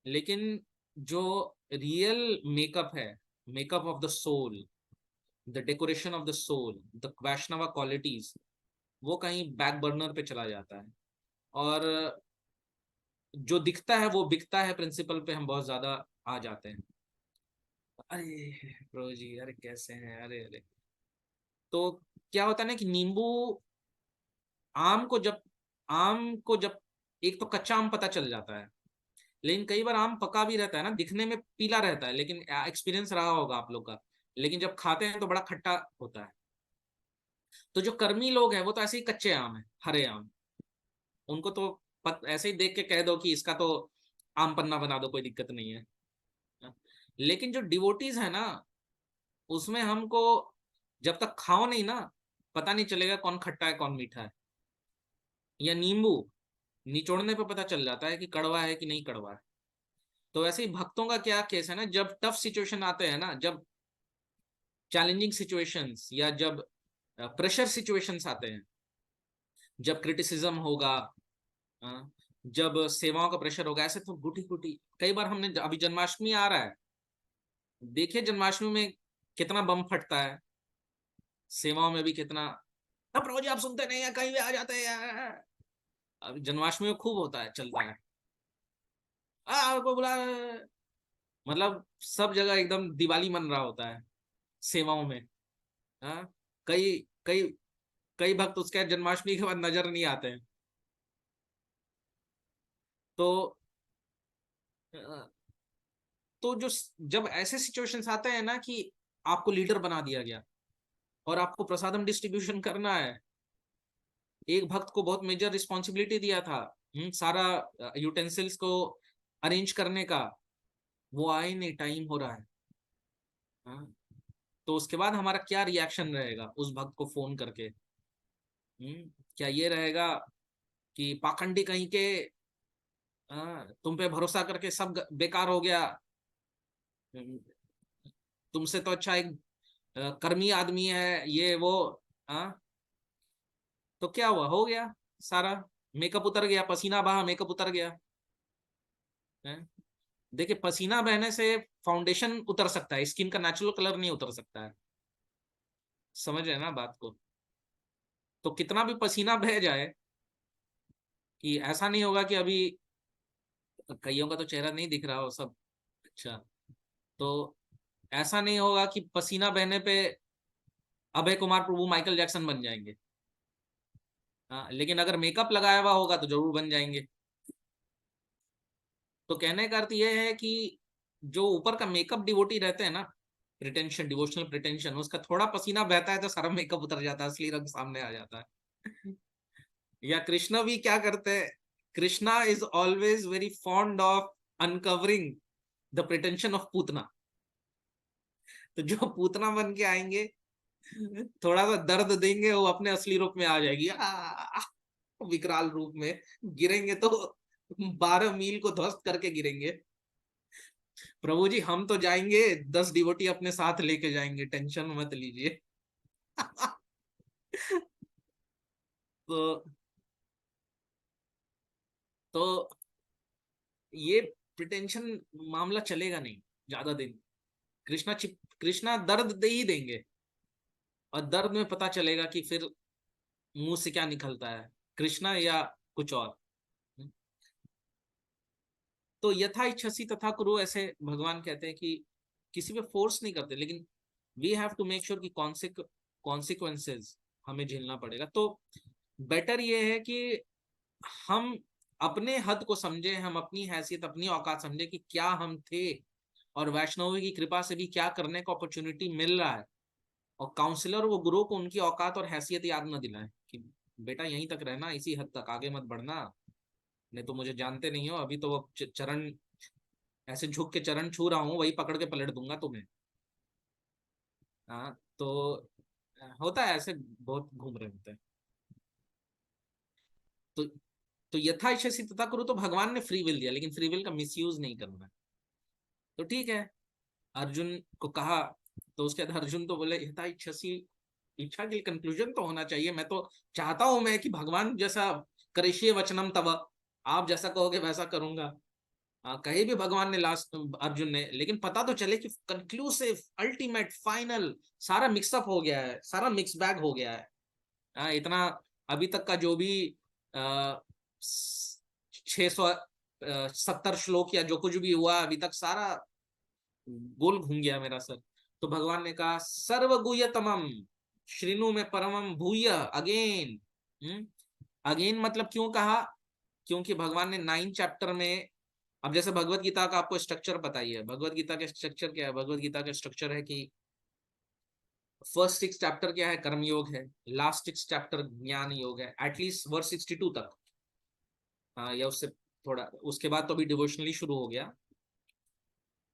लेकिन जो रियल मेकअप है, makeup of the soul, the decoration of the soul, the Vaishnava qualities, वो कहीं बैक बर्नर पे चला जाता है। और जो दिखता है वो बिकता है प्रिंसिपल पे हम बहुत ज्यादा आ जाते हैं। अरे प्रो जी, अरे कैसे हैं, अरे अरे। तो क्या होता है ना कि नींबू, आम को जब आम को जब एक तो कच्चा आम पता चल जाता है, लेकिन कई बार आम पका भी रहता है ना, दिखने में पीला रहता है, लेकिन एक्सपीरियंस रहा होगा आप लोग का, लेकिन जब खाते हैं तो बड़ा खट्टा होता है। तो जो कर्मी लोग हैं वो तो ऐसे ही कच्चे आम है, हरे आम, उनको तो ऐसे ही देख के कह दो कि इसका तो आम पन्ना बना दो, कोई दिक्कत नहीं है। लेकिन जो डिवोटीज है ना, उसमें हमको जब तक खाओ नहीं ना, पता नहीं चलेगा कौन खट्टा है कौन मीठा है। या नींबू निचोड़ने पे पता चल जाता है कि कड़वा है कि नहीं कड़वा है। तो ऐसे ही भक्तों का क्या केस है ना, जब टफ सिचुएशन आते हैं ना, जब चैलेंजिंग सिचुएशंस या जब प्रेशर सिचुएशंस आते हैं, जब क्रिटिसिज्म होगा, हाँ, जब सेवाओं का प्रेशर होगा, ऐसे तो गुटी गुटी कई बार हमने, अभी जन्माष्टमी आ रहा है, देखिए जन्माष्टमी में कितना बम फटता है, सेवाओं में भी कितना। अब रोज आप सुनते नहीं है, कहीं भी आ जाते हैं। अब जन्माष्टमी में खूब होता है, चलता है, आपको बुला, मतलब सब जगह एकदम दिवाली मन रहा होता है सेवाओं में। हाँ, कई कई कई भक्त उसके जन्माष्टमी के बाद नजर नहीं आते हैं। तो अ, तो जो जब ऐसे सिचुएशंस आते हैं ना कि आपको लीडर बना दिया गया और आपको प्रसादम डिस्ट्रीब्यूशन करना है, एक भक्त को बहुत मेजर रिस्पॉन्सिबिलिटी दिया था, सारा यूटेंसिल्स को अरेंज करने का, वो आए नहीं, टाइम हो रहा है। हाँ, तो उसके बाद हमारा क्या रिएक्शन रहेगा उस भक्त को फोन करके? क्या ये रहेगा कि पाखंडी कहीं के, तुम पे भरोसा करके सब बेकार हो गया, हम्म, तुमसे तो अच्छा एक कर्मी आदमी है ये वो। हाँ, तो क्या हुआ, हो गया सारा, मेकअप उतर गया, पसीना बहा, मेकअप उतर गया है। देखिए पसीना बहने से फाउंडेशन उतर सकता है, स्किन का नेचुरल कलर नहीं उतर सकता है, समझ रहे हैं ना बात को? तो कितना भी पसीना बह जाए, कि ऐसा नहीं होगा कि अभी कईयों का तो चेहरा नहीं दिख रहा हो सब, अच्छा, तो ऐसा नहीं होगा कि पसीना बहने पे अभय कुमार प्रभु माइकल जैक्सन बन जाएंगे। हाँ, लेकिन अगर मेकअप लगाया हुआ होगा तो जरूर बन जाएंगे। तो कहने का अर्थ यह है कि जो ऊपर का मेकअप डिवोटी रहते हैं ना, प्रिटेंशन, डिवोशनल प्रिटेंशन, उसका थोड़ा पसीना बहता है तो सारा मेकअप उतर जाता है, असली रंग सामने आ जाता है। या कृष्णा भी क्या करते हैं, Krishna is always very fond of uncovering the pretension of Putana. तो जो पूतना बन के आएंगे, थोड़ा सा दर्द देंगे, वो अपने असली रूप में आ जाएगी, विकराल रूप में गिरेंगे तो 12 मील को ध्वस्त करके गिरेंगे। प्रभु जी हम तो जाएंगे, 10 डिवोटी अपने साथ लेके जाएंगे, टेंशन मत लीजिए। तो तो ये प्रिटेंशन मामला चलेगा नहीं ज्यादा दिन। कृष्णा दर्द दे ही देंगे, और दर्द में पता चलेगा कि फिर मुंह से क्या निकलता है, कृष्णा या कुछ और। तो यथा इच्छसि तथा कुरु, ऐसे भगवान कहते हैं कि किसी पे फोर्स नहीं करते, लेकिन we have to make sure कि कॉन्सिक्वेंसेस हमें झेलना पड़ेगा। तो बेटर ये है कि हम अपने हद को समझे, हम अपनी हैसियत अपनी औकात समझे कि क्या हम थे, और वैष्णवी की कृपा से भी क्या करने को अपॉर्चुनिटी मिल रहा है। और काउंसलर वो गुरु को उनकी औकात और हैसियत याद न दिलाएं कि बेटा यहीं तक रहना, इसी हद तक, आगे मत बढ़ना, नहीं तो मुझे जानते नहीं हो, अभी तो वो चरण ऐसे झुक के चरण छू रहा हूँ, वही पकड़ के पलट दूंगा तुम्हें। हाँ, तो होता है ऐसे, बहुत घूम रहे होते हैं। तो यथा इच्छा तथा करो, तो भगवान ने फ्री विल दिया, लेकिन फ्री विल का मिसयूज नहीं करना। तो ठीक है, अर्जुन को कहा, तो उसके बाद अर्जुन तो बोले यथा इच्छा, इच्छा के कंक्लूजन तो होना चाहिए, मैं तो चाहता हूं मैं कि भगवान जैसा करिष्ये वचनम तब, आप जैसा कहोगे वैसा करूंगा। कहे भी भगवान ने लास्ट, अर्जुन ने, लेकिन पता तो चले कि कंक्लूसिव अल्टीमेट फाइनल सारा मिक्सअप हो गया है, सारा मिक्स बैग हो गया है। इतना अभी तक का जो भी 670 श्लोक या जो कुछ भी हुआ अभी तक, सारा गोल घूम गया मेरा सर। तो भगवान ने कहा सर्वगुह्यतमम श्रीनु में परमम भूय, अगेन। अगेन मतलब क्यों कहा? क्योंकि भगवान ने 9 चैप्टर में, अब जैसे भगवत गीता का आपको स्ट्रक्चर पता ही है, भगवत गीता का स्ट्रक्चर क्या है? भगवत गीता का स्ट्रक्चर है कि फर्स्ट 6 चैप्टर क्या है? कर्म योग है, लास्ट 6 चैप्टर ज्ञान योग है, एटलीस्ट वर्स 62 तक। या उससे थोड़ा उसके बाद तो अभी डिवोशनली शुरू हो गया,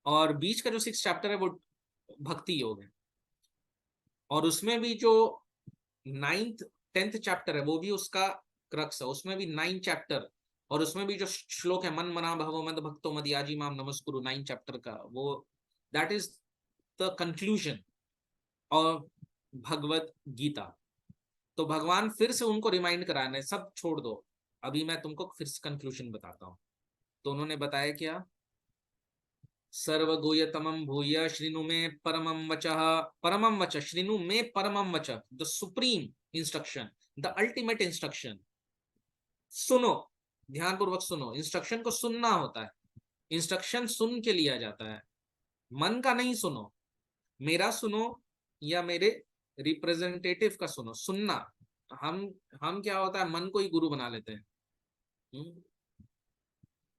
और बीच का जो 6 चैप्टर है वो भक्ति योग है। और उसमें भी जो 9th 10th चैप्टर है वो भी उसका क्रक्स है, उसमें भी 9 चैप्टर। और उसमें भी जो श्लोक है, मन मना भव मद भक्तो मदयाजी माम नमस्कुरु, 9 चैप्टर का वो, that is the conclusion of Bhagavad Gita. तो भगवान फिर से उनको रिमाइंड कराने, सब छोड़ दो, अभी मैं तुमको फिर से कंक्लूजन बताता हूँ। तो उन्होंने बताया क्या? सर्वगोयतमं भूय श्रीनु में परमं वचः, परमं वच श्रीनु में परमं वच, the supreme instruction, the ultimate instruction. सुनो, ध्यानपूर्वक सुनो, इंस्ट्रक्शन को सुनना होता है, इंस्ट्रक्शन सुन के लिया जाता है, मन का नहीं सुनो, मेरा सुनो या मेरे रिप्रेजेंटेटिव का सुनो। सुनना, हम हम क्या होता है, मन को ही गुरु बना लेते हैं। हम्म,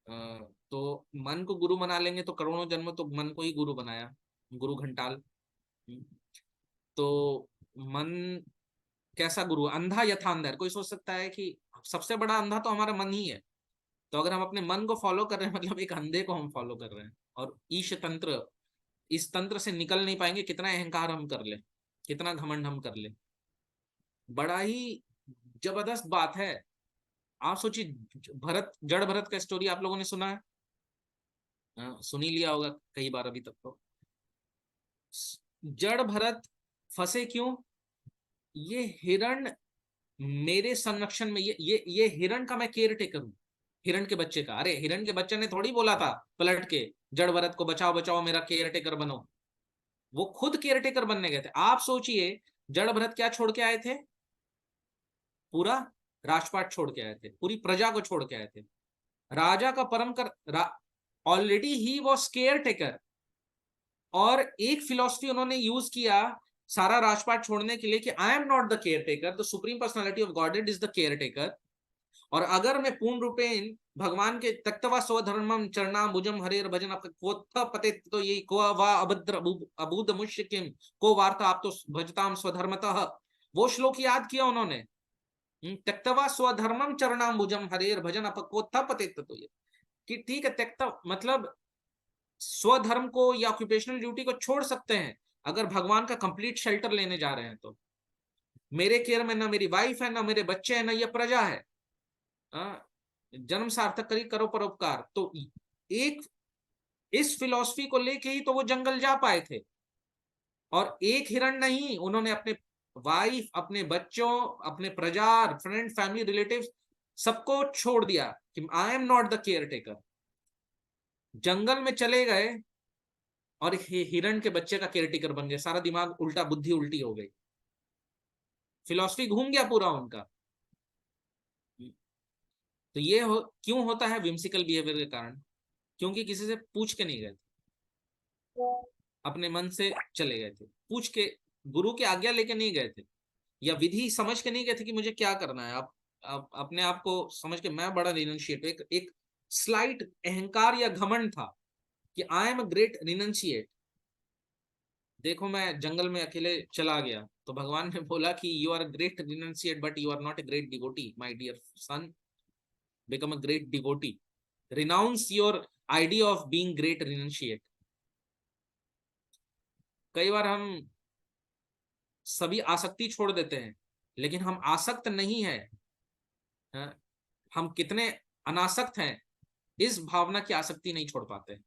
अ, तो मन को गुरु बना लेंगे तो करोड़ों जन्म तो मन को ही गुरु बनाया, गुरु घंटाल। तो मन कैसा गुरु? अंधा यथा अंधर। कोई सोच सकता है कि सबसे बड़ा अंधा तो हमारा मन ही है, तो अगर हम अपने मन को फॉलो कर रहे हैं मतलब एक अंधे को हम फॉलो कर रहे हैं। और ईश तंत्र, इस तंत्र से निकल नहीं पाएंगे, कितना अहंकार हम कर ले, कितना घमंड हम कर ले। बड़ा ही जबरदस्त बात है। आप सोचिए, भरत, जड़ भरत का स्टोरी आप लोगों ने सुना है? सुन ही लिया होगा कई बार अभी तक तो। जड़ भरत फंसे क्यों? ये हिरण मेरे संरक्षण में, ये हिरण का मैं केयर टेकर हूं, हिरण के बच्चे का। अरे हिरण के बच्चे ने थोड़ी बोला था पलट के, जड़ भरत को बचाओ बचाओ, मेरा केयर टेकर बनो। वो खुद केयर टेकर बनने गए थे। आप सोचिए, जड़ भरत क्या छोड़ के आए थे? पूरा राजपाट छोड़ के आए थे, पूरी प्रजा को छोड़ के आए थे, राजा का परम कर, already he was care taker. और एक फिलॉसफी उन्होंने यूज किया सारा राजपाट छोड़ने के लिए कि I am not the care taker, the supreme personality of godhead is the care taker. और अगर मैं पूर्ण रूपेण भगवान के तक्तवा स्वधर्मम चरणाम्बुजम हरेर भजन पते, तो ये को वा अभद्र अबूद मुष्य किम को वार्ता आप तो भजताम स्वधर्मतः, वो श्लोक याद किया उन्होंने। त्यक्तवा स्वधर्मम चरणाम्बुजम हरेर भजन पते, तो ये कि ठीक है, त्यक्त मतलब स्वधर्म को या ऑक्यूपेशनल ड्यूटी को छोड़ सकते हैं अगर भगवान का कंप्लीट शेल्टर लेने जा रहे हैं। तो मेरे केयर में ना मेरी वाइफ है, ना मेरे बच्चे हैं, ना ये प्रजा है। जन्म सार्थक करी करो परोपकार। तो एक इस फिलॉसफी को लेके ही तो वो जंगल जा पाए थे। और एक हिरण नहीं, उन्होंने अपने वाइफ, अपने बच्चों, अपने प्रजा, फ्रेंड, फैमिली, रिलेटिव्स, सबको छोड़ दिया कि I am not the caretaker. जंगल में चले गए और हिरण के बच्चे का केयर टेकर बन गए, सारा दिमाग उल्टा, बुद्धि उल्टी हो गई। फिलॉसफी घूम गया पूरा उनका। तो ये क्यों होता है? विम्सिकल बिहेवियर के कारण, क्योंकि किसी से पूछ के नहीं गए थे, अपने मन से चले गए थे, पूछ के, गुरु की आज्ञा लेके नहीं गए थे, या विधि समझ के नहीं गए थे कि मुझे क्या करना है। आप अपने आप को समझ के मैं बड़ा रिनंशिएट, एक स्लाइट अहंकार या घमंड था कि आई एम अ ग्रेट रिनंशिएट। देखो मैं जंगल में अकेले चला गया तो भगवान ने बोला कि you are a great renunciate but you are not a great devotee my dear son, become a great devotee, renounce your idea of being great renunciate. कई बार हम सभी आसक्ति छोड़ देते हैं, लेकिन हम आसक्त नहीं है, हाँ? हम कितने अनासक्त हैं, इस भावना की आसक्ति नहीं छोड़ पाते।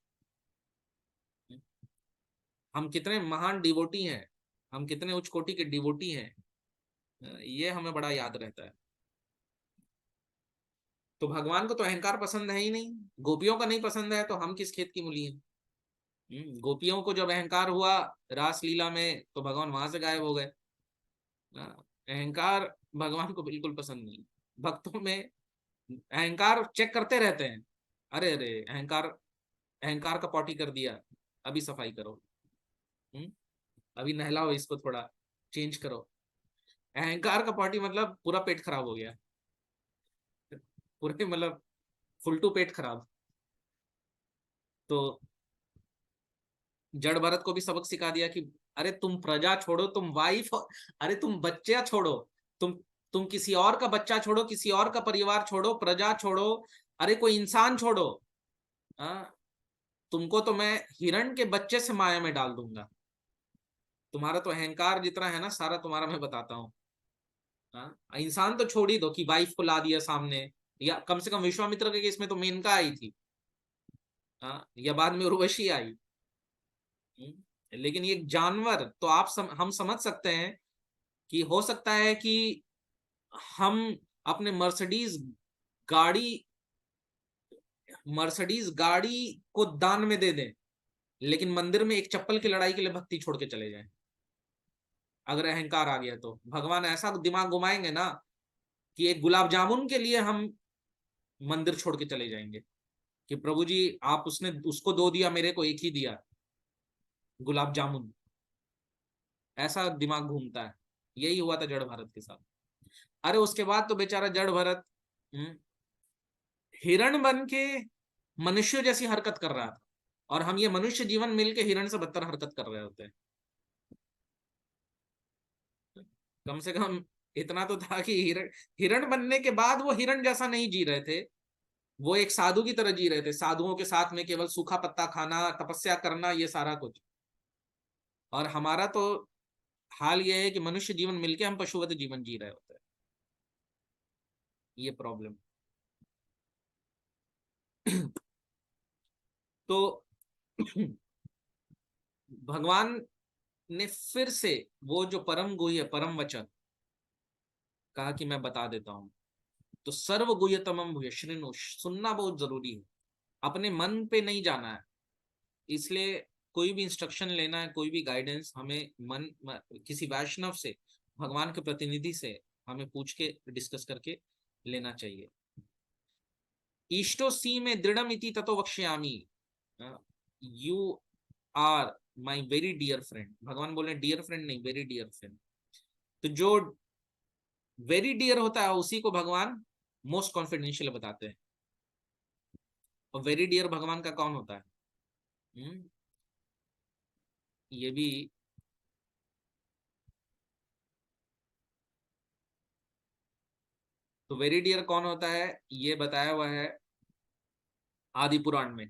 हम कितने महान डिवोटी हैं, हम कितने उच्च कोटि के डिवोटी हैं, ये हमें बड़ा याद रहता है। तो भगवान को तो अहंकार पसंद है ही नहीं, गोपियों का नहीं पसंद है, तो हम किस खेत की मूली हैं? गोपियों को जब अहंकार हुआ रास लीला में तो भगवान वहां से गायब हो गए। अहंकार भगवान को बिल्कुल पसंद नहीं। भक्तों में अहंकार चेक करते रहते हैं, अरे अरे अहंकार, अहंकार का पॉटी कर दिया, अभी सफाई करो, हम्म, अभी नहलाओ इसको, थोड़ा चेंज करो। अहंकार का पॉटी मतलब पूरा पेट खराब हो गया, पूरे मतलब फुल टू पेट खराब। तो जड़ भरत को भी सबक सिखा दिया कि अरे तुम प्रजा छोड़ो, तुम वाइफ, अरे तुम बच्चे छोड़ो, तुम तुम किसी और का बच्चा छोड़ो, किसी और का परिवार छोड़ो, प्रजा छोड़ो, अरे कोई इंसान छोड़ो, हाँ, तुमको तो मैं हिरण के बच्चे से माया में डाल दूंगा। तुम्हारा तो अहंकार जितना है ना सारा तुम्हारा मैं बताता हूँ। हाँ, इंसान तो छोड़ ही दो कि वाइफ को ला दिया सामने, या कम से कम विश्वामित्र के केस में तो मेनका आई थी, हाँ, या बाद में उर्वशी आई। लेकिन ये जानवर तो हम समझ सकते हैं कि हो सकता है कि हम अपने गाड़ी मर्सिडीज गाड़ी को दान में दे दें, लेकिन मंदिर में एक चप्पल की लड़ाई के लिए भक्ति छोड़ के चले जाएं। अगर अहंकार आ गया तो भगवान ऐसा दिमाग घुमाएंगे ना कि एक गुलाब जामुन के लिए हम मंदिर छोड़ के चले जाएंगे, कि प्रभु जी आप उसने उसको दो दिया, मेरे को एक ही दिया गुलाब जामुन। ऐसा दिमाग घूमता है। यही हुआ था जड़ भारत के साथ। अरे उसके बाद तो बेचारा जड़ भरत हिरण बन के मनुष्य जैसी हरकत कर रहा था, और हम ये मनुष्य जीवन मिलके हिरण से बदतर हरकत कर रहे होते हैं। कम से कम इतना तो था कि हिरण हिरण बनने के बाद वो हिरण जैसा नहीं जी रहे थे, वो एक साधु की तरह जी रहे थे, साधुओं के साथ में केवल सूखा पत्ता खाना, तपस्या करना, ये सारा कुछ। और हमारा तो हाल ये है कि मनुष्य जीवन मिलके हम पशुवत जीवन जी रहे होते हैं। ये प्रॉब्लम। तो भगवान ने फिर से वो जो परम गुह्य परम वचन कहा कि मैं बता देता हूं। तो सर्व गुह्यतमम भूय श्रृणु, सुनना बहुत जरूरी है, अपने मन पे नहीं जाना है। इसलिए कोई भी इंस्ट्रक्शन लेना है, कोई भी गाइडेंस, हमें किसी वैष्णव से, भगवान के प्रतिनिधि से हमें पूछ के डिस्कस करके लेना चाहिए। इष्टो सी में दृढ़म इति ततो वक्ष्यामि, you are my very dear friend. भगवान बोले डियर फ्रेंड नहीं, वेरी डियर फ्रेंड। तो जो वेरी डियर होता है उसी को भगवान मोस्ट कॉन्फिडेंशियल बताते हैं। और वेरी डियर भगवान का कौन होता है? हम्म, ये भी, तो वेरी डियर कौन होता है ये बताया हुआ है आदि पुराण में।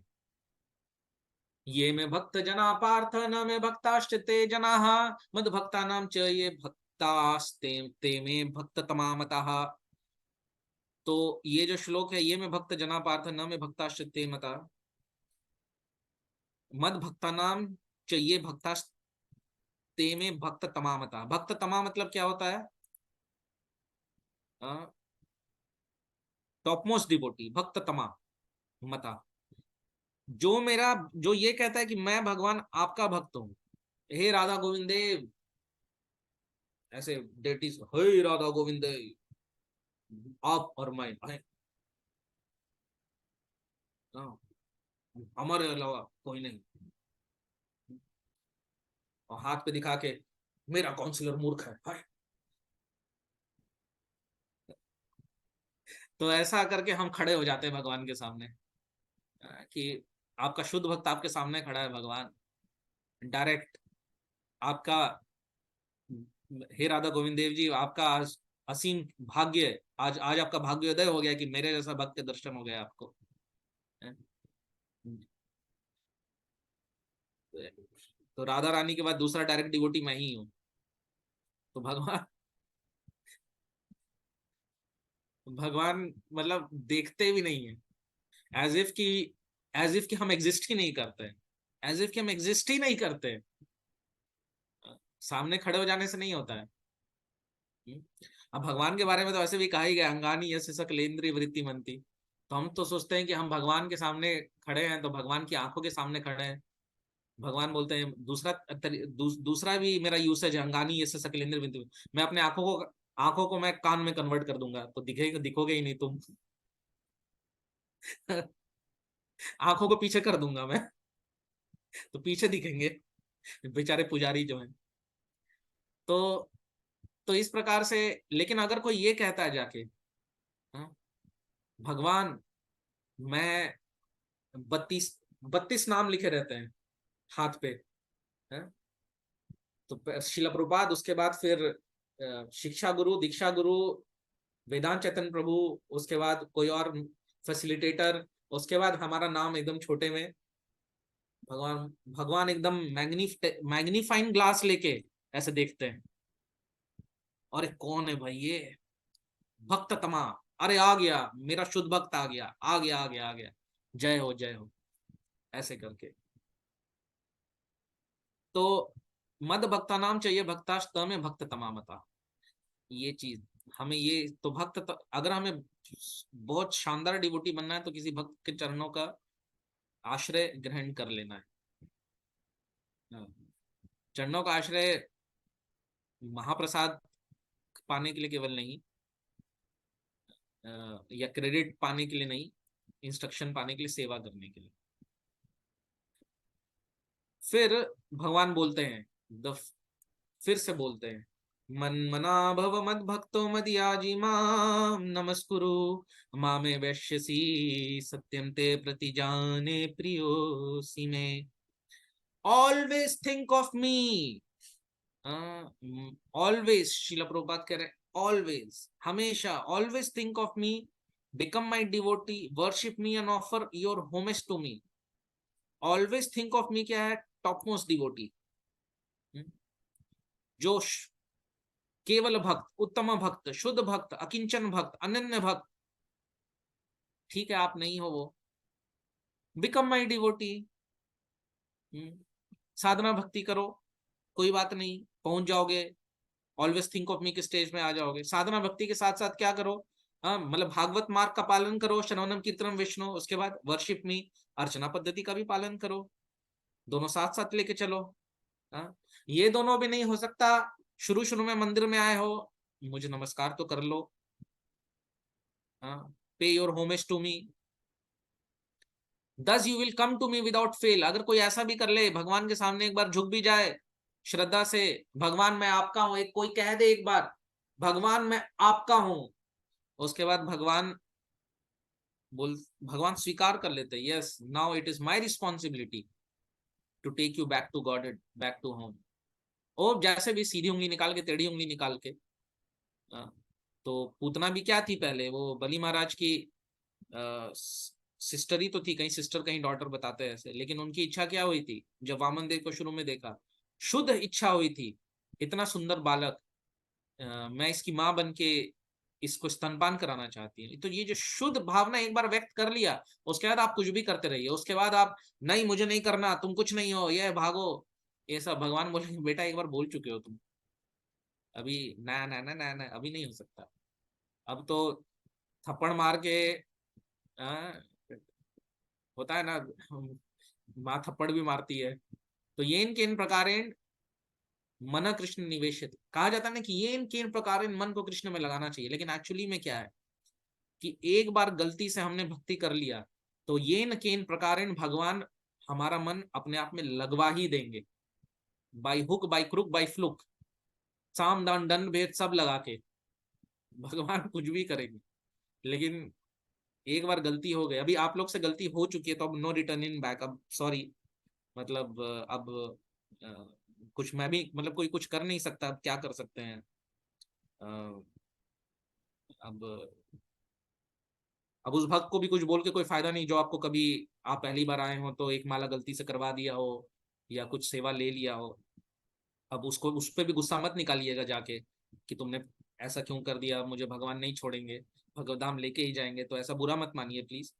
ये में भक्त जना पार्थ न में भक्ताश्च ते जनाः मद भक्ता नाम च ये भक्तास्ते ते में भक्त तमामतः। तो ये जो श्लोक है, ये में भक्त जना पार्थ न में भक्ताश्च ते मता मद भक्ता नाम च ये भक्तास्ते में भक्त तमामता। भक्त तमा मतलब क्या होता है? टॉप मोस्ट डिवोटी, भक्त तमा मता। जो ये कहता है कि मैं भगवान आपका भक्त हूं, हे राधा गोविंद देव, ऐसे डेटीज, हे राधा गोविंद, आप और मैं, हाँ, हमारे अलावा कोई नहीं, और हाथ पे दिखा के मेरा काउंसलर मूर्ख है, हाय। तो ऐसा करके हम खड़े हो जाते हैं भगवान के सामने, कि आपका शुद्ध भक्त आपके सामने खड़ा है भगवान, डायरेक्ट आपका, हे राधा गोविंद देव जी, आपका आज असीम भाग्य, आज आज आपका भाग्योदय हो गया कि मेरे जैसा भक्त के दर्शन हो गए आपको। तो राधा रानी के बाद दूसरा डायरेक्ट डिवोटी मैं ही हूँ। तो भगवान, भगवान मतलब देखते भी नहीं है, एज इफ कि, एज इफ कि हम एग्जिस्ट ही नहीं करते, एज इफ कि हम एग्जिस्ट ही नहीं करते। सामने खड़े हो जाने से नहीं होता है। हम्म। अब भगवान के बारे में तो ऐसे भी कहा ही गया, अंगानी यस्य सकलेंद्रिय वृत्ति मंती। तो हम तो सोचते हैं कि हम भगवान के सामने खड़े हैं, तो भगवान की आंखों के सामने खड़े हैं। भगवान बोलते हैं, दूसरा भी मेरा यूसेज है, अंगानी यस्य सकलेंद्रिय वृत्ति, मैं अपने आंखों को मैं कान में कन्वर्ट कर दूंगा, तो दिखोगे ही नहीं तुम। आंखों को पीछे कर दूंगा मैं, तो पीछे दिखेंगे बेचारे पुजारी जो हैं। तो इस प्रकार से, लेकिन अगर कोई ये कहता है जाके, हाँ, भगवान, मैं 32 नाम लिखे रहते हैं हाथ पे, है? तो शिला प्रभुपाद, उसके बाद फिर शिक्षा गुरु, दीक्षा गुरु, वेदांत चैतन्य प्रभु, उसके बाद कोई और फैसिलिटेटर, उसके बाद हमारा नाम एकदम छोटे में, भगवान, भगवान एकदम मैग्नीफाइंग ग्लास लेके ऐसे देखते हैं, अरे कौन है भाई ये, भक्त तमा, अरे आ गया, मेरा शुद्ध भक्त आ गया, आ गया, आ गया, आ गया, जय हो, जय हो, ऐसे करके। तो मद भक्ता नाम चाहिए भक्तास्त में भक्त तमामता, ये चीज हमें, ये तो अगर हमें बहुत शानदार डिवोटी बनना है तो किसी भक्त के चरणों का आश्रय ग्रहण कर लेना है। हाँ, चरणों का आश्रय महाप्रसाद पाने के लिए केवल नहीं, या क्रेडिट पाने के लिए नहीं, इंस्ट्रक्शन पाने के लिए, सेवा करने के लिए। फिर भगवान बोलते हैं, द फिर से बोलते हैं, मन मना भव मद भक्तो मदियाजी माम नमस्कुरु, मामे वैश्यसी सत्यम ते प्रतिजाने प्रियोसी में, always think of me, always, Srila Prabhupada कह रहे हैं ऑलवेज, हमेशा, always think of me, become my devotee, worship me and offer your homage to me. Always think of me क्या है, टॉप मोस्ट डिवोटी, जो केवल भक्त, उत्तम भक्त, शुद्ध भक्त, अकिंचन भक्त, अनन्य भक्त, ठीक है आप नहीं हो वो, बिकम माई डिवोटी, साधना भक्ति करो, कोई बात नहीं, पहुंच जाओगे, ऑलवेज थिंक ऑफ मी के स्टेज में आ जाओगे। साधना भक्ति के साथ साथ क्या करो, हाँ मतलब भागवत मार्ग का पालन करो, श्रवणम कीर्तनम विष्णु, उसके बाद वर्शिप मी, अर्चना पद्धति का भी पालन करो, दोनों साथ साथ लेके चलो। हाँ, ये दोनों भी नहीं हो सकता, शुरू शुरू में मंदिर में आए हो, मुझे नमस्कार तो कर लो, हाँ, पे your homage to me, thus you will come to me without fail. अगर कोई ऐसा भी कर ले, भगवान के सामने एक बार झुक भी जाए श्रद्धा से, भगवान मैं आपका हूं, एक कोई कह दे एक बार, भगवान मैं आपका हूं, उसके बाद बोल भगवान स्वीकार कर लेते, yes now it is my responsibility to take you back to God, back to home. और जैसे भी सीधी उंगली निकाल के, टेढ़ी उंगली निकाल के, हाँ, तो पूतना भी क्या थी पहले, वो बलि महाराज की सिस्टर ही तो थी, कहीं सिस्टर कहीं डॉटर बताते हैं ऐसे, लेकिन उनकी इच्छा क्या हुई थी, जब वामन देव को शुरू में देखा, शुद्ध इच्छा हुई थी, इतना सुंदर बालक, मैं इसकी माँ बन के इसको स्तनपान कराना चाहती है। तो ये जो शुद्ध भावना एक बार व्यक्त कर लिया, उसके बाद आप कुछ भी करते रहिए, उसके बाद आप, नहीं मुझे नहीं करना, तुम कुछ नहीं हो, ये भागो, ये सब भगवान बोले बेटा एक बार बोल चुके हो तुम, अभी ना ना ना ना ना, अभी नहीं हो सकता। अब तो थप्पड़ मार के, हाँ, होता है ना, माँ थप्पड़ भी मारती है। तो ये इन प्रकार मन कृष्ण निवेशित कहा जाता है ना कि ये इन किन प्रकार इन मन को कृष्ण में लगाना चाहिए, लेकिन एक्चुअली में क्या है कि एक बार गलती से हमने भक्ति कर लिया तो ये न केन प्रकार भगवान हमारा मन अपने आप में लगवा ही देंगे, by hook by crook by fluke, साम दान दंड भेद सब लगा के भगवान कुछ भी करेंगे। लेकिन एक बार गलती हो गई, अभी आप लोग से गलती हो चुकी है तो अब नो रिटर्न इन बैक, अब सॉरी, मतलब अब अ, कुछ मैं भी मतलब कोई कुछ कर नहीं सकता, अब क्या कर सकते हैं। अ, अब उस भक्त को भी कुछ बोल के कोई फायदा नहीं, जो आपको कभी आप पहली बार आए हो तो एक माला गलती से करवा दिया हो या कुछ सेवा ले लिया हो। अब उसको उस पर भी गुस्सा मत निकालिएगा जाके कि तुमने ऐसा क्यों कर दिया, मुझे भगवान नहीं छोड़ेंगे, भगवधाम लेके ही जाएंगे, तो ऐसा बुरा मत मानिए प्लीज।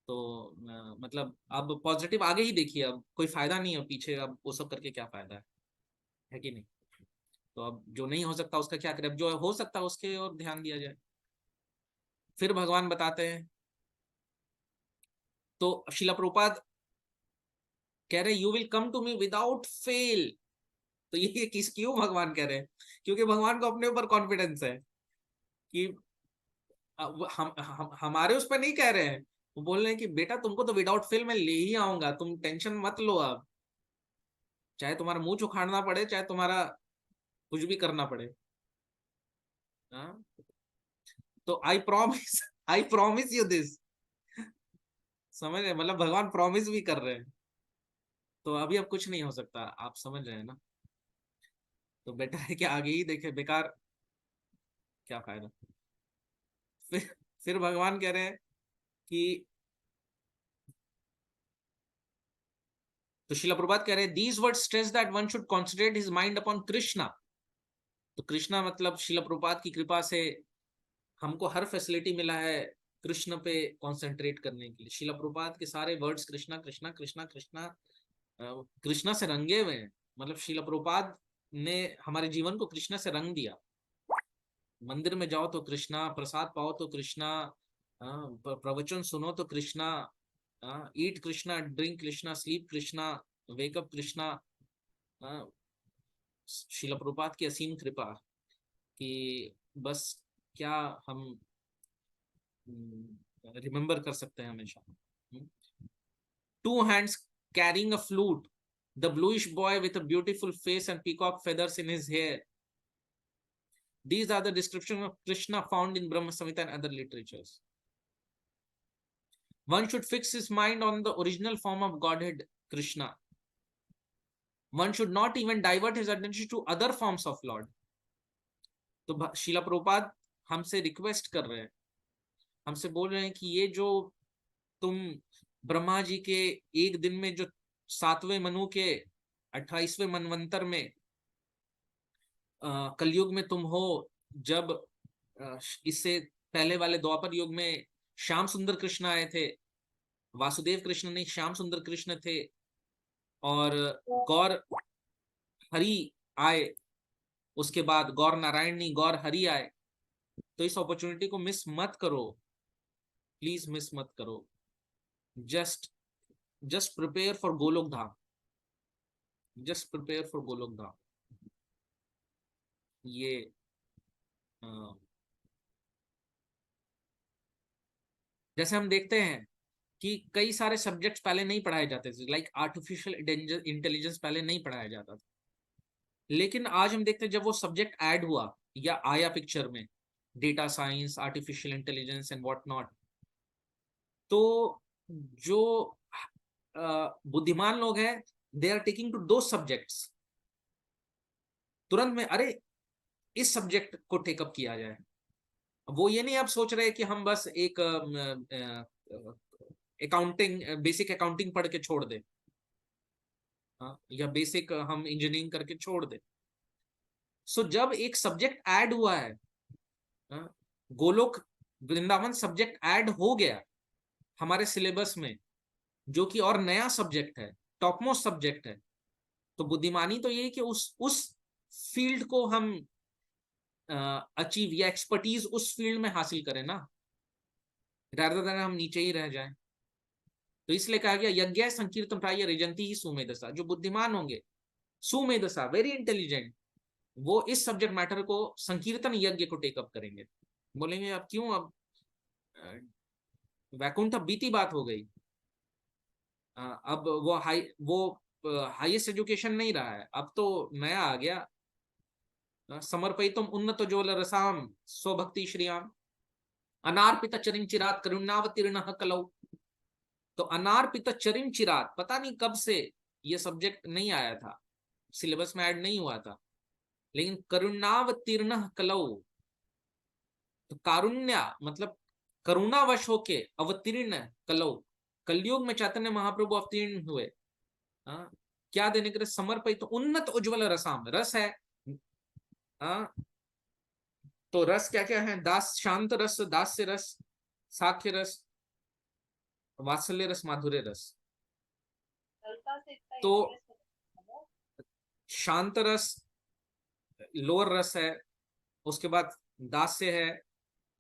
तो मतलब अब पॉजिटिव आगे ही देखिए, अब कोई फायदा नहीं है पीछे, अब वो सब करके क्या फायदा है कि नहीं। तो अब जो नहीं हो सकता उसका क्या करें, अब जो हो सकता है उसके और ध्यान दिया जाए। फिर भगवान बताते हैं, तो शिला प्रभुपाद कह रहे you will come to me without fail. तो ये किस क्यों भगवान कह रहे हैं, क्योंकि भगवान को अपने ऊपर कॉन्फिडेंस है कि हमारे उस पर नहीं कह रहे हैं, वो बोल रहे हैं कि बेटा तुमको तो विदाउट फेल मैं ले ही आऊंगा, तुम टेंशन मत लो, अब चाहे तुम्हारा मुंह उखाड़ना पड़े, चाहे तुम्हारा कुछ भी करना पड़े। हाँ? तो आई प्रॉमिस यू दिस, समझ रहे, मतलब भगवान प्रॉमिस भी कर रहे हैं। तो अभी अब कुछ नहीं हो सकता, आप समझ रहे हैं ना। तो बेटर है कि आगे ही देखे, बेकार क्या फायदा। फिर फिर भगवान कह रहे हैं कि, तो शिला प्रभुपाद कह रहे हैं these word stress that one should concentrate his mind upon Krishna. तो कृष्णा मतलब शिला प्रभुपाद की कृपा से हमको हर फैसिलिटी मिला है कृष्ण पे कंसंट्रेट करने के लिए। शिला प्रभुपाद के सारे वर्ड्स कृष्णा कृष्णा कृष्णा कृष्णा, कृष्णा से रंगे हुए हैं। मतलब शिला प्रभुपाद ने हमारे जीवन को कृष्णा से रंग दिया। मंदिर में जाओ तो कृष्णा, प्रसाद पाओ तो कृष्णा, प्रवचन सुनो तो Krishna, eat Krishna, drink Krishna, sleep Krishna, wake up Krishna. Srila Prabhupada की असीम कृपा कि बस क्या हम रिमेम्बर कर सकते हैं हमेशा। Two hands carrying a flute, the bluish boy with a beautiful face and peacock feathers in his hair, these are the description of Krishna found in Brahma Samhita and other literatures. One should fix his mind on the original form of Godhead Krishna. One should not even divert his attention to other forms of Lord. तो शीला प्रभुपाद हमसे request कर रहे हैं, हमसे बोल रहे हैं कि ये जो तुम ब्रह्मा जी के एक दिन में जो 7वें मनु के 28वें मनवंतर में कलयुग में तुम हो, जब इससे पहले वाले द्वापर युग में श्याम सुंदर कृष्ण आए थे, वासुदेव कृष्ण नहीं श्याम सुंदर कृष्ण थे, और गौर हरि आए, उसके बाद गौर नारायण नहीं गौर हरि आए। तो इस अपॉर्चुनिटी को मिस मत करो, प्लीज मिस मत करो। Just just prepare for Goloka Dham, just prepare for Goloka Dham. ये जैसे हम देखते हैं कि कई सारे सब्जेक्ट्स पहले नहीं पढ़ाए जाते थे, लाइक आर्टिफिशियल इंटेलिजेंस पहले नहीं पढ़ाया जाता था, लेकिन आज हम देखते हैं जब वो सब्जेक्ट ऐड हुआ या आया पिक्चर में, data science, artificial intelligence and what not, तो जो बुद्धिमान लोग हैं दे आर टेकिंग टू दो सब्जेक्ट्स, तुरंत में अरे इस सब्जेक्ट को टेकअप किया जाए। वो ये नहीं आप सोच रहे कि हम बस एक अकाउंटिंग बेसिक अकाउंटिंग पढ़ के छोड़ दे, या बेसिक हम इंजीनियरिंग करके छोड़ दे। सो जब एक सब्जेक्ट ऐड हुआ है, गोलोक वृंदावन सब्जेक्ट ऐड हो गया हमारे सिलेबस में, जो कि और नया सब्जेक्ट है, टॉप मोस्ट सब्जेक्ट है, तो बुद्धिमानी तो ये कि उस फील्ड को हम अचीव या एक्सपर्टीज उस फील्ड में हासिल करें ना, rather than हम नीचे ही रह जाएं। तो इसलिए कहा गया यज्ञ संकीर्तन प्राय रिजंती ही सुमेधसा, जो बुद्धिमान होंगे सुमेधसा, वेरी इंटेलिजेंट, वो इस सब्जेक्ट मैटर को, संकीर्तन यज्ञ को टेकअप करेंगे। बोलेंगे अब क्यों, अब वैकुंठ अब बीती बात हो गई, अब वो हाईएस्ट एजुकेशन नहीं रहा है, अब तो नया आ गया, समर्पयितुम उन्नत ज्वल रसाम स्वभक्ति श्रियाम अनार्पित चरिम चिरात करुणावतीर्ण कलौ। तो अनार्पित चरिम चिरात, पता नहीं कब से ये सब्जेक्ट नहीं आया था, सिलेबस में ऐड नहीं हुआ था, लेकिन करुणावतीर्ण कलौ, तो कारुण्य मतलब करुणावश होके अवतीर्ण कलौ, कलयुग में चैतन्य महाप्रभु अवतीर्ण हुए। हाँ, क्या देने के लिए? समर्पित उन्नत उज्ज्वल रसाम, रस है। हाँ, तो रस क्या क्या है? दास शांत रस, दास्य रस, साख्य रस, वात्सल्य रस, माधुर्य रस। तो शांत रस लोअर रस है, उसके बाद दास्य है,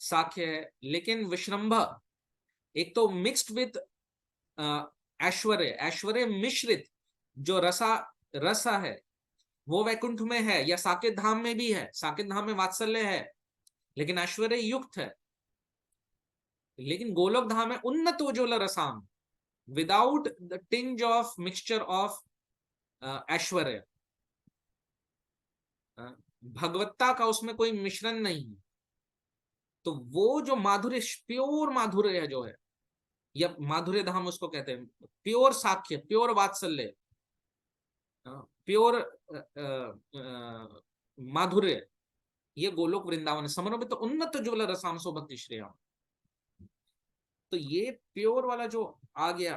साख्य है, लेकिन विश्रंभ एक तो मिक्स्ड विद ऐश्वर्य, ऐश्वर्य मिश्रित जो रसा है वो वैकुंठ में है, या साकेत धाम में भी है, साकेत धाम में वात्सल्य है लेकिन ऐश्वर्य युक्त है, लेकिन गोलोक धाम में उन्नत उज्ज्वल रसाम without the tinge of mixture of ऐश्वर्य, भगवत्ता का उसमें कोई मिश्रण नहीं है। तो वो जो माधुर्य, प्योर माधुर्य जो है, या माधुर्य धाम उसको कहते हैं, प्योर साख्य, प्योर वात्सल्य, प्योर माधुर्य, ये गोलोक वृंदावन है। समर्पित तो उन्नत ज्वल रसाम सो भक्ति श्रेया। तो ये प्योर वाला जो आ गया,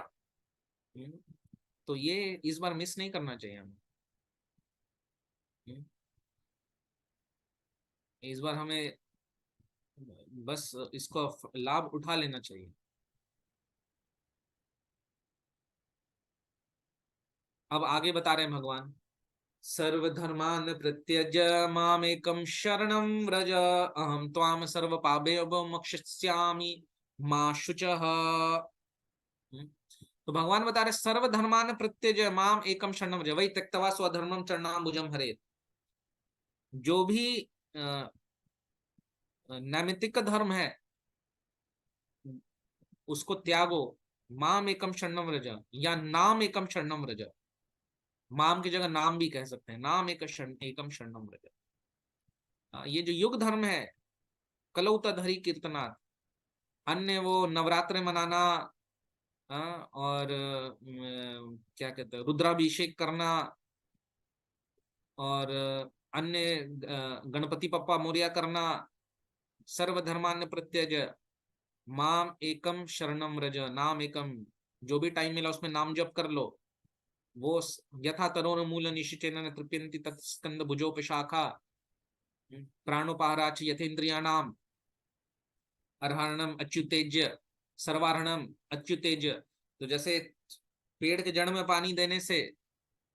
तो ये इस बार मिस नहीं करना चाहिए हमें। इस बार हमें बस इसको लाभ उठा लेना चाहिए। अब आगे बता रहे हैं भगवान, सर्वधर्मान प्रत्यज मामेकं शरणं व्रज अहम त्वाम सर्व पापेभ्यो मोक्षयिष्यामि मा शुचः। तो भगवान बता रहे सर्वधर्मान प्रत्यज माम एकम शरणं व्रज, वही त्यक्त्वा स्वधर्मं चरणाम्बुजं हरेत्। जो भी नैमित्तिक धर्म है उसको त्यागो, माम एकम शरणं व्रज, या नाम एकम शरणं व्रज, माम की जगह नाम भी कह सकते हैं, नाम एकम शरणं व्रज। ये जो युग धर्म है, कलौतधरी कीर्तनाथ, अन्य वो नवरात्र मनाना, और क्या कहते हैं, रुद्राभिषेक करना, और अन्य गणपति पप्पा मोरिया करना, सर्वधर्मान्य प्रत्यज माम एकम शरणम रज, नाम एकम, जो भी टाइम मिला उसमें नाम जप कर लो। वो यथा तरोन मूल निशिचेन तृप्यन्ति तत्स्कंद भुजोपशाखा प्राणोपहाराच यथेन्द्रियाणाम अर्हणम अच्युतेज्य सर्वार्हणम अच्युतेज्य। तो जैसे पेड़ के जड़ में पानी देने से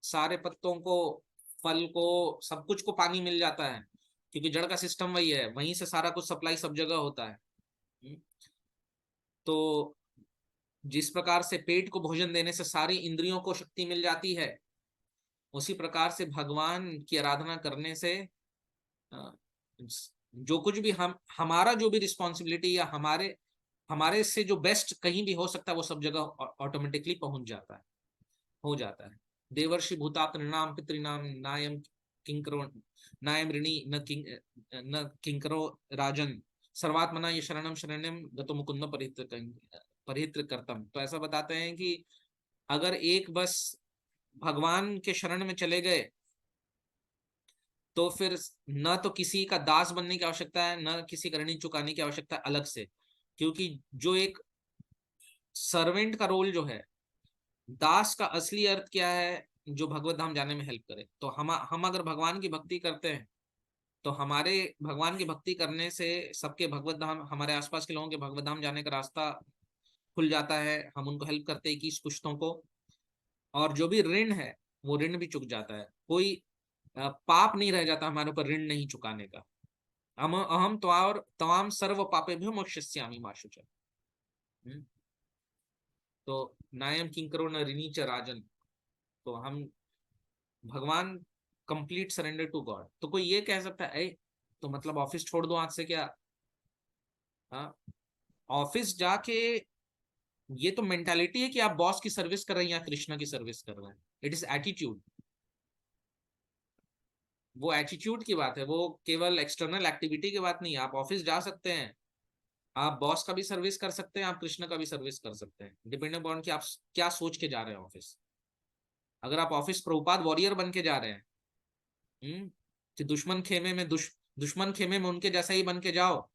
सारे पत्तों को, फल को, सब कुछ को पानी मिल जाता है, क्योंकि जड़ का सिस्टम वही है, वहीं से सारा कुछ सप्लाई सब जगह होता है। तो जिस प्रकार से पेट को भोजन देने से सारी इंद्रियों को शक्ति मिल जाती है, उसी प्रकार से भगवान की आराधना करने से जो कुछ भी हमारा जो भी रिस्पॉन्सिबिलिटी, या हमारे हमारे से जो बेस्ट कहीं भी हो सकता है, वो सब जगह ऑटोमेटिकली पहुंच जाता है, हो जाता है। देवर्षि भूतात् नृणाम पितृणाम नायम किंकरो नायम ऋणी न किंकरो राजन सर्वात्मना ये शरणम शरणम गतो मुकुंद परित्र करतम। तो ऐसा बताते हैं कि अगर एक बस भगवान के शरण में चले गए तो फिर न तो किसी का दास बनने की आवश्यकता है, न किसी का ऋण चुकाने की आवश्यकता है अलग से, क्योंकि जो एक सर्वेंट का रोल जो है, दास का असली अर्थ क्या है? जो भगवत धाम जाने में हेल्प करे। तो हम अगर भगवान की भक्ति करते हैं तो हमारे भगवान की भक्ति करने से सबके भगवत धाम, हमारे आसपास के लोगों के भगवत धाम जाने का रास्ता खुल जाता है। हम उनको हेल्प करते हैं 21 पुश्तों को, और जो भी ऋण है वो ऋण भी चुक जाता है। कोई पाप नहीं रह जाता हमारे ऊपर ऋण नहीं चुकाने का। अहम तवाम सर्व पापेभ्यो मोक्षयिष्यामि मा शुचः। तो नायम किंकरो न ऋणी च राजन। तो हम भगवान कंप्लीट सरेंडर टू गॉड। तो कोई ये कह सकता है, तो मतलब ऑफिस छोड़ दो आज से क्या? हाँ, ऑफिस जाके ये तो मेंटालिटी है कि आप बॉस की सर्विस कर रहे हैं या कृष्णा की सर्विस कर रहे हैं। It is attitude. वो एटीट्यूड की बात है, वो केवल एक्सटर्नल एक्टिविटी की बात नहीं है। आप ऑफिस जा सकते हैं, आप बॉस का भी सर्विस कर सकते हैं, आप कृष्ण का भी सर्विस कर सकते हैं, डिपेंडिंग अपॉन कि आप क्या सोच के जा रहे हैं ऑफिस। अगर आप ऑफिस प्रभुपाद वॉरियर बन के जा रहे हैं, कि दुश्मन खेमे में उनके जैसा ही बन के जाओ,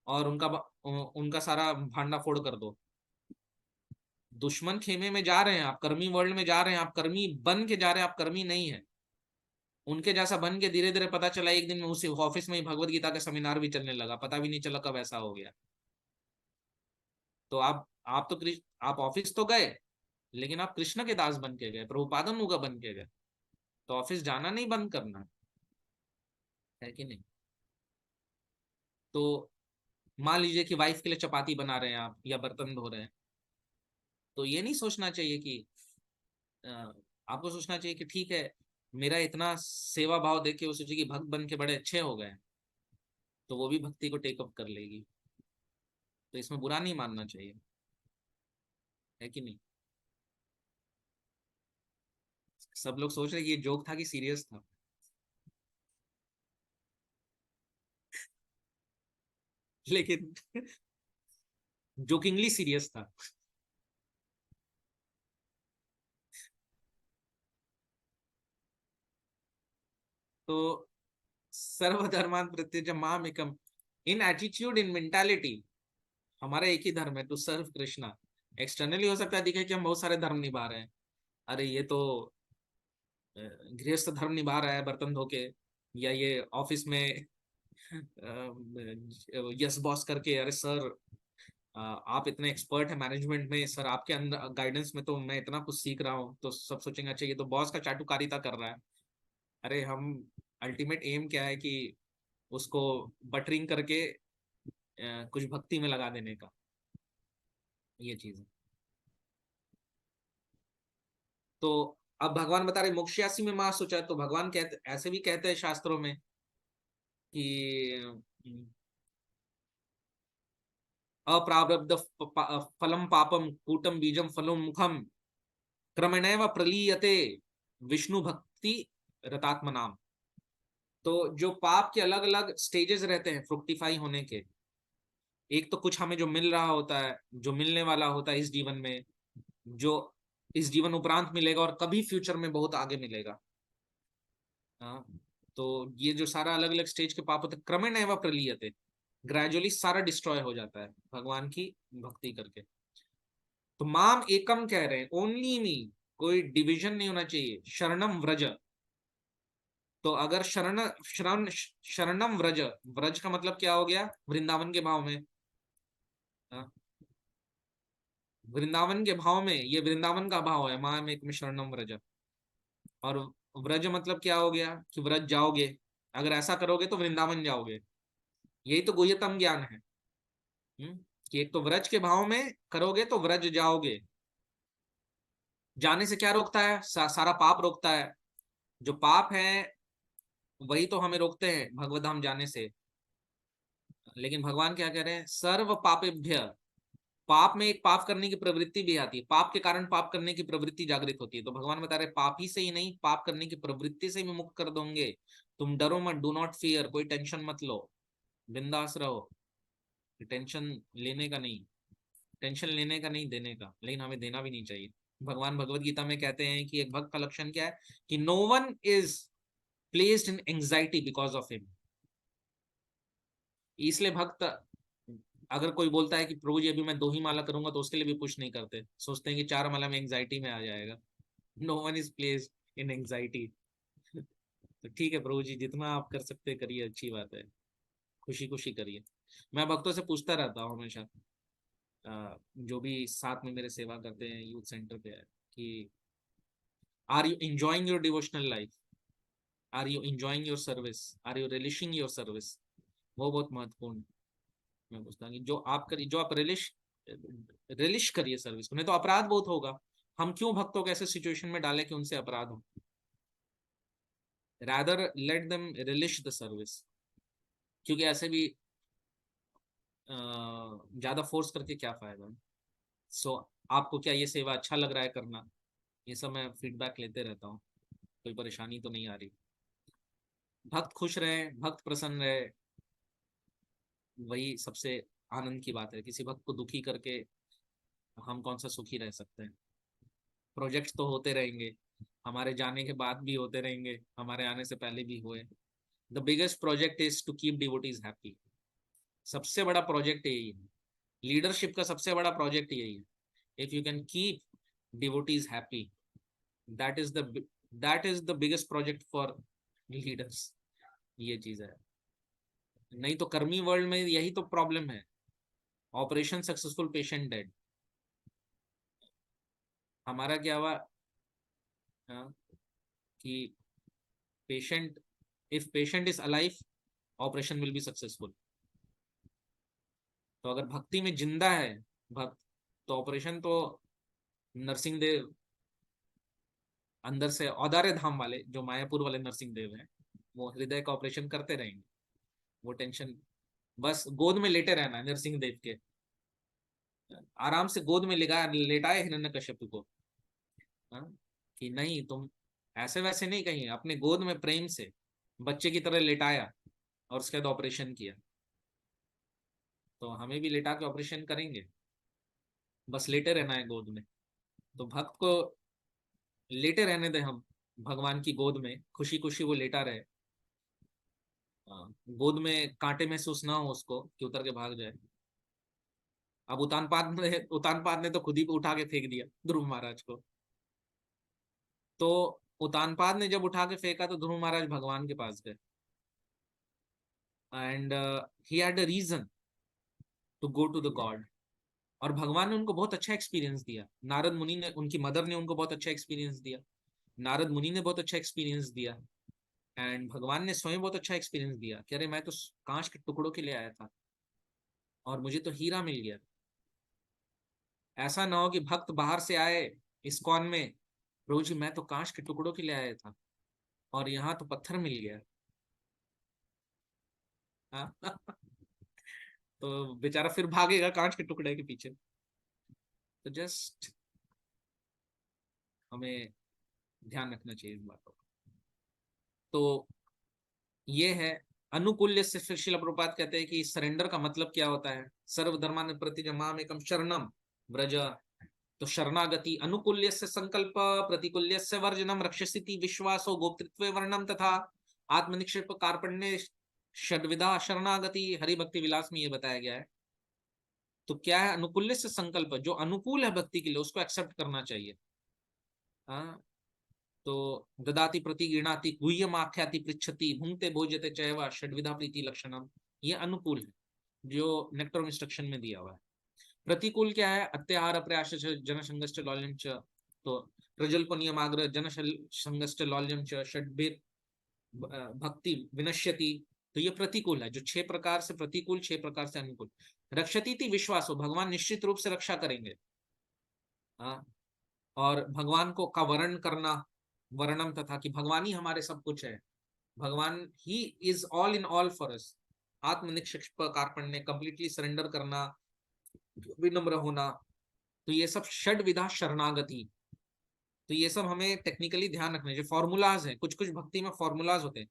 और उनका सारा भांडा फोड़ कर दो। दुश्मन खेमे में जा रहे हैं आप, कर्मी वर्ल्ड में जा रहे हैं, आप कर्मी बन के जा रहे हैं, आप कर्मी नहीं है। उनके जैसा बन के धीरे धीरे पता चला एक दिन में उसी ऑफिस में ही भगवत गीता का सेमिनार भी चलने लगा, पता भी नहीं चला कब ऐसा हो गया। तो आप तो कृष्ण, आप ऑफिस तो गए, लेकिन आप कृष्ण के दास बन के गए, प्रभुपादानुगा बन के गए। तो ऑफिस जाना नहीं बंद करना है कि नहीं? तो मान लीजिए कि वाइफ के लिए चपाती बना रहे हैं आप या बर्तन धो रहे हैं, तो ये नहीं सोचना चाहिए कि अ, आपको सोचना चाहिए कि ठीक है, मेरा इतना सेवा भाव देख के वो सोचे कि भक्त बन के बड़े अच्छे हो गए, तो वो भी भक्ति को टेकअप कर लेगी। तो इसमें बुरा नहीं मानना चाहिए, है कि नहीं? सब लोग सोच रहे कि ये जोक था कि सीरियस था। लेकिन जोकिंगली सीरियस था। तो सर्वधर्मान प्रत्यज माम एकम, इन एटीट्यूड, इन मेंटालिटी, हमारा एक ही धर्म है, टू सर्व कृष्णा। एक्सटर्नली हो सकता है दिखे कि हम बहुत सारे धर्म निभा रहे हैं, अरे ये तो गृहस्थ धर्म निभा रहा है बर्तन धो के, या ये ऑफिस में यस बॉस करके, अरे सर आप इतने एक्सपर्ट है मैनेजमेंट में, सर आपके अंदर गाइडेंस में तो मैं इतना कुछ सीख रहा हूँ। तो सब सोचेंगे अच्छा ये तो बॉस का चाटुकारिता कर रहा है। अरे हम अल्टीमेट एम क्या है कि उसको बटरिंग करके कुछ भक्ति में लगा देने का, ये चीज है। तो अब भगवान बता रहे मोक्षयासी में मां सोचा, तो भगवान कहते, ऐसे भी कहते हैं शास्त्रों में कि अप्रारब्ध फलम पापम कूटम बीजम फलम मुखम क्रमणैव प्रलीयते विष्णु भक्ति रतात्मनाम। तो जो पाप के अलग अलग स्टेजेस रहते हैं फ्रुक्टिफाई होने के, एक तो कुछ हमें जो मिल रहा होता है, जो मिलने वाला होता है इस जीवन में, जो इस जीवन उपरांत मिलेगा और कभी फ्यूचर में बहुत आगे मिलेगा। हाँ, तो ये जो सारा अलग अलग स्टेज के पाप होते हैं, क्रमेण एवं प्रलीयते, ग्रेजुअली सारा डिस्ट्रॉय हो जाता है भगवान की भक्ति करके। तो माम एकम कह रहे हैं, ओनली मी, कोई डिवीजन नहीं होना चाहिए, शरणम व्रज। तो अगर शरणम व्रज, व्रज का मतलब क्या हो गया? वृंदावन के भाव में। हाँ, वृंदावन के भाव में, ये वृंदावन का भाव है, माम एक में शरणम व्रज। और व्रज मतलब क्या हो गया कि व्रज जाओगे, अगर ऐसा करोगे तो वृंदावन जाओगे। यही तो गुह्यतम ज्ञान है। कि एक तो व्रज के भाव में करोगे तो व्रज जाओगे। जाने से क्या रोकता है? सारा पाप रोकता है। जो पाप है वही तो हमें रोकते हैं भगवत धाम जाने से। लेकिन भगवान क्या कह रहे हैं? सर्व पापेभ्य, पाप में एक पाप करने की प्रवृत्ति भी आती है, पाप के कारण पाप करने की प्रवृत्ति जागृत होती है। तो भगवान बता रहे पापी से ही नहीं, पाप करने की प्रवृत्ति से भी मुक्त कर दोगे। तुम डरो मत, डू नॉट फियर, कोई टेंशन मत लो, बिंदास रहो। टेंशन लेने का नहीं, टेंशन लेने का नहीं, देने का। लेकिन हमें देना भी नहीं चाहिए। भगवान भगवत गीता में कहते हैं कि एक भक्त का लक्षण क्या है, कि no one is placed in anxiety because of him. इसलिए भक्त, अगर कोई बोलता है कि प्रभु जी अभी मैं 2 ही माला करूंगा, तो उसके लिए भी पुश नहीं करते, सोचते हैं कि 4 माला में एंजाइटी में आ जाएगा। No one is placed in anxiety. तो ठीक है प्रभु जी, जितना आप कर सकते करिए, अच्छी बात है, खुशी खुशी करिए। मैं भक्तों से पूछता रहता हूँ हमेशा, जो भी साथ में मेरे सेवा करते हैं यूथ सेंटर पे है, कि are you enjoying your devotional life, are you enjoying your service, are you relishing your service. वो बहुत महत्वपूर्ण। मैं पूछता हूँ कि जो आप करिए, जो आप रिलिश रिलिश करिए सर्विस को, नहीं तो अपराध बहुत होगा। हम क्यों भक्तों को ऐसे सिचुएशन में डालें कि उनसे अपराध हो? rather let them relish the service, क्योंकि ऐसे भी ज्यादा फोर्स करके क्या फायदा। सो आपको क्या ये सेवा अच्छा लग रहा है करना, ये सब मैं फीडबैक लेते रहता हूँ, कोई परेशानी तो नहीं आ रही। भक्त खुश रहे, भक्त प्रसन्न रहे, वही सबसे आनंद की बात है। किसी भक्त को दुखी करके हम कौन सा सुखी रह सकते हैं। प्रोजेक्ट्स तो होते रहेंगे, हमारे जाने के बाद भी होते रहेंगे, हमारे आने से पहले भी हुए। The biggest project is to keep devotees happy. सबसे बड़ा प्रोजेक्ट यही है, लीडरशिप का सबसे बड़ा प्रोजेक्ट यही है। If you can keep devotees happy, that is the that is the biggest project for leaders. ये चीज है। नहीं तो कर्मी वर्ल्ड में यही तो प्रॉब्लम है, ऑपरेशन सक्सेसफुल पेशेंट डेड। हमारा क्या हुआ, हाँ, कि patient, if patient is alive, operation will be successful. तो अगर भक्ति में जिंदा है भक्त, तो ऑपरेशन तो नरसिंह देव अंदर से, औदार्य धाम वाले जो मायापुर वाले नरसिंह देव हैं, वो हृदय का ऑपरेशन करते रहेंगे। वो टेंशन, बस गोद में लेटे रहना है नरसिंह देव के, आराम से गोद में लेटाए हिरण्यकश्यप को। हाँ? कि नहीं तुम ऐसे वैसे नहीं, कहीं अपने गोद में प्रेम से बच्चे की तरह लेटाया और उसके बाद ऑपरेशन किया। तो हमें भी लेटा के ऑपरेशन करेंगे, बस लेटे रहना है गोद में। तो भक्त को लेटे रहने दे हम भगवान की गोद में, खुशी खुशी वो लेटा रहे। गोद में कांटे महसूस ना हो उसको कि उतर के भाग जाए। अब उतानपाद ने तो खुद ही उठा के फेंक दिया ध्रुव महाराज को। तो उतानपाद ने जब उठा के फेंका तो ध्रुव महाराज भगवान के पास गए, and he had a reason to go to the God. और भगवान ने उनको बहुत अच्छा एक्सपीरियंस दिया, नारद मुनि ने, उनकी मदर ने उनको बहुत अच्छा एक्सपीरियंस दिया, नारद मुनि ने बहुत अच्छा एक्सपीरियंस दिया, एंड भगवान ने स्वयं बहुत अच्छा एक्सपीरियंस दिया कि अरे मैं तो कांच के टुकड़ों के लिए आया था और मुझे तो हीरा मिल गया। ऐसा ना हो कि भक्त बाहर से आए इस्कॉन में, प्रभु जी मैं तो कांच के टुकड़ों के लिए आया था और यहाँ तो पत्थर मिल गया। हाँ? तो बेचारा फिर भागेगा कांच के टुकड़े के पीछे। तो जस्ट हमें ध्यान रखना चाहिए इस बातों का। तो ये है अनुकूल्य से। फिर श्रील प्रभुपाद कहते हैं कि सरेंडर का मतलब क्या होता है, सर्वधर्मान प्रतिजमाम एकम शरणम व्रज। तो शरणागति, अनुकूल्य से संकल्प, प्रतिकूल्य से वर्जनम, रक्षसिति विश्वासो गोप्तृत्व वर्णम तथा आत्मनिक्षेप कार्पण्य षड्विधा शरणागति, हरि भक्ति विलास में ये बताया गया है। तो क्या है, अनुकूल्य से संकल्प, जो अनुकूल है भक्ति के लिए उसको एक्सेप्ट करना चाहिए। हाँ, तो ददाति प्रति गृणाति गुह्यम आख्याति पृच्छति भुंक्ते भोज्यते चैव षड्विधा प्रीति लक्षणम। ये अनुकूल है जो नेक्टर इंस्ट्रक्शन में दिया हुआ है। प्रतिकूल क्या है, अत्याहार प्रयास जनसंगश्च लौल्यम च। तो प्रजल्प नियमाग्र जनसंगश्च लौल्यम च षड्भिर भक्ति विनश्यति। तो ये प्रतिकूल है, जो 6 प्रकार से प्रतिकूल, 6 प्रकार से अनुकूल। रक्षति थी विश्वास हो, भगवान निश्चित रूप से रक्षा करेंगे। हाँ, और भगवान को का वर्ण करना, वर्णम तथा, कि भगवान ही हमारे सब कुछ है, भगवान ही is all in all for us. आत्मनिक्षेप कार्पण्य, कंप्लीटली सरेंडर करना, विनम्र होना। तो ये सब षड विधा शरणागति। तो ये सब हमें टेक्निकली ध्यान रखना चाहिए। फॉर्मूलाज हैं, कुछ कुछ भक्ति में फॉर्मूलाज होते हैं,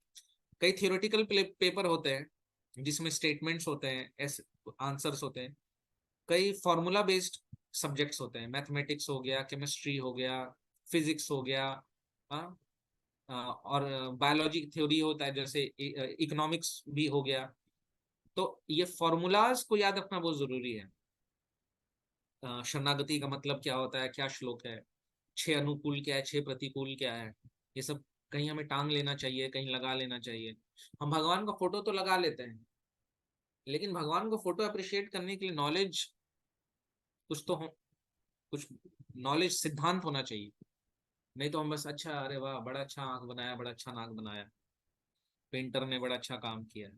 कई थियोरेटिकल पेपर होते हैं जिसमें स्टेटमेंट्स होते हैं, ऐसे आंसर्स होते हैं। कई फॉर्मूला बेस्ड सब्जेक्ट्स होते हैं, मैथमेटिक्स हो गया, केमिस्ट्री हो गया, फिजिक्स हो गया, हाँ, और बायोलॉजी थ्योरी होता है, जैसे इकोनॉमिक्स भी हो गया। तो ये फॉर्मूलाज को याद रखना बहुत जरूरी है। शरणागति का मतलब क्या होता है, क्या श्लोक है, 6 अनुकूल क्या है, 6 प्रतिकूल क्या है, ये सब कहीं हमें टांग लेना चाहिए, कहीं लगा लेना चाहिए। हम भगवान का फोटो तो लगा लेते हैं, लेकिन भगवान को फोटो अप्रिशिएट करने के लिए नॉलेज कुछ तो हो, कुछ नॉलेज सिद्धांत होना चाहिए। नहीं तो हम बस अच्छा, अरे वाह बड़ा अच्छा आंख बनाया, बड़ा अच्छा नाक बनाया, पेंटर ने बड़ा अच्छा काम किया,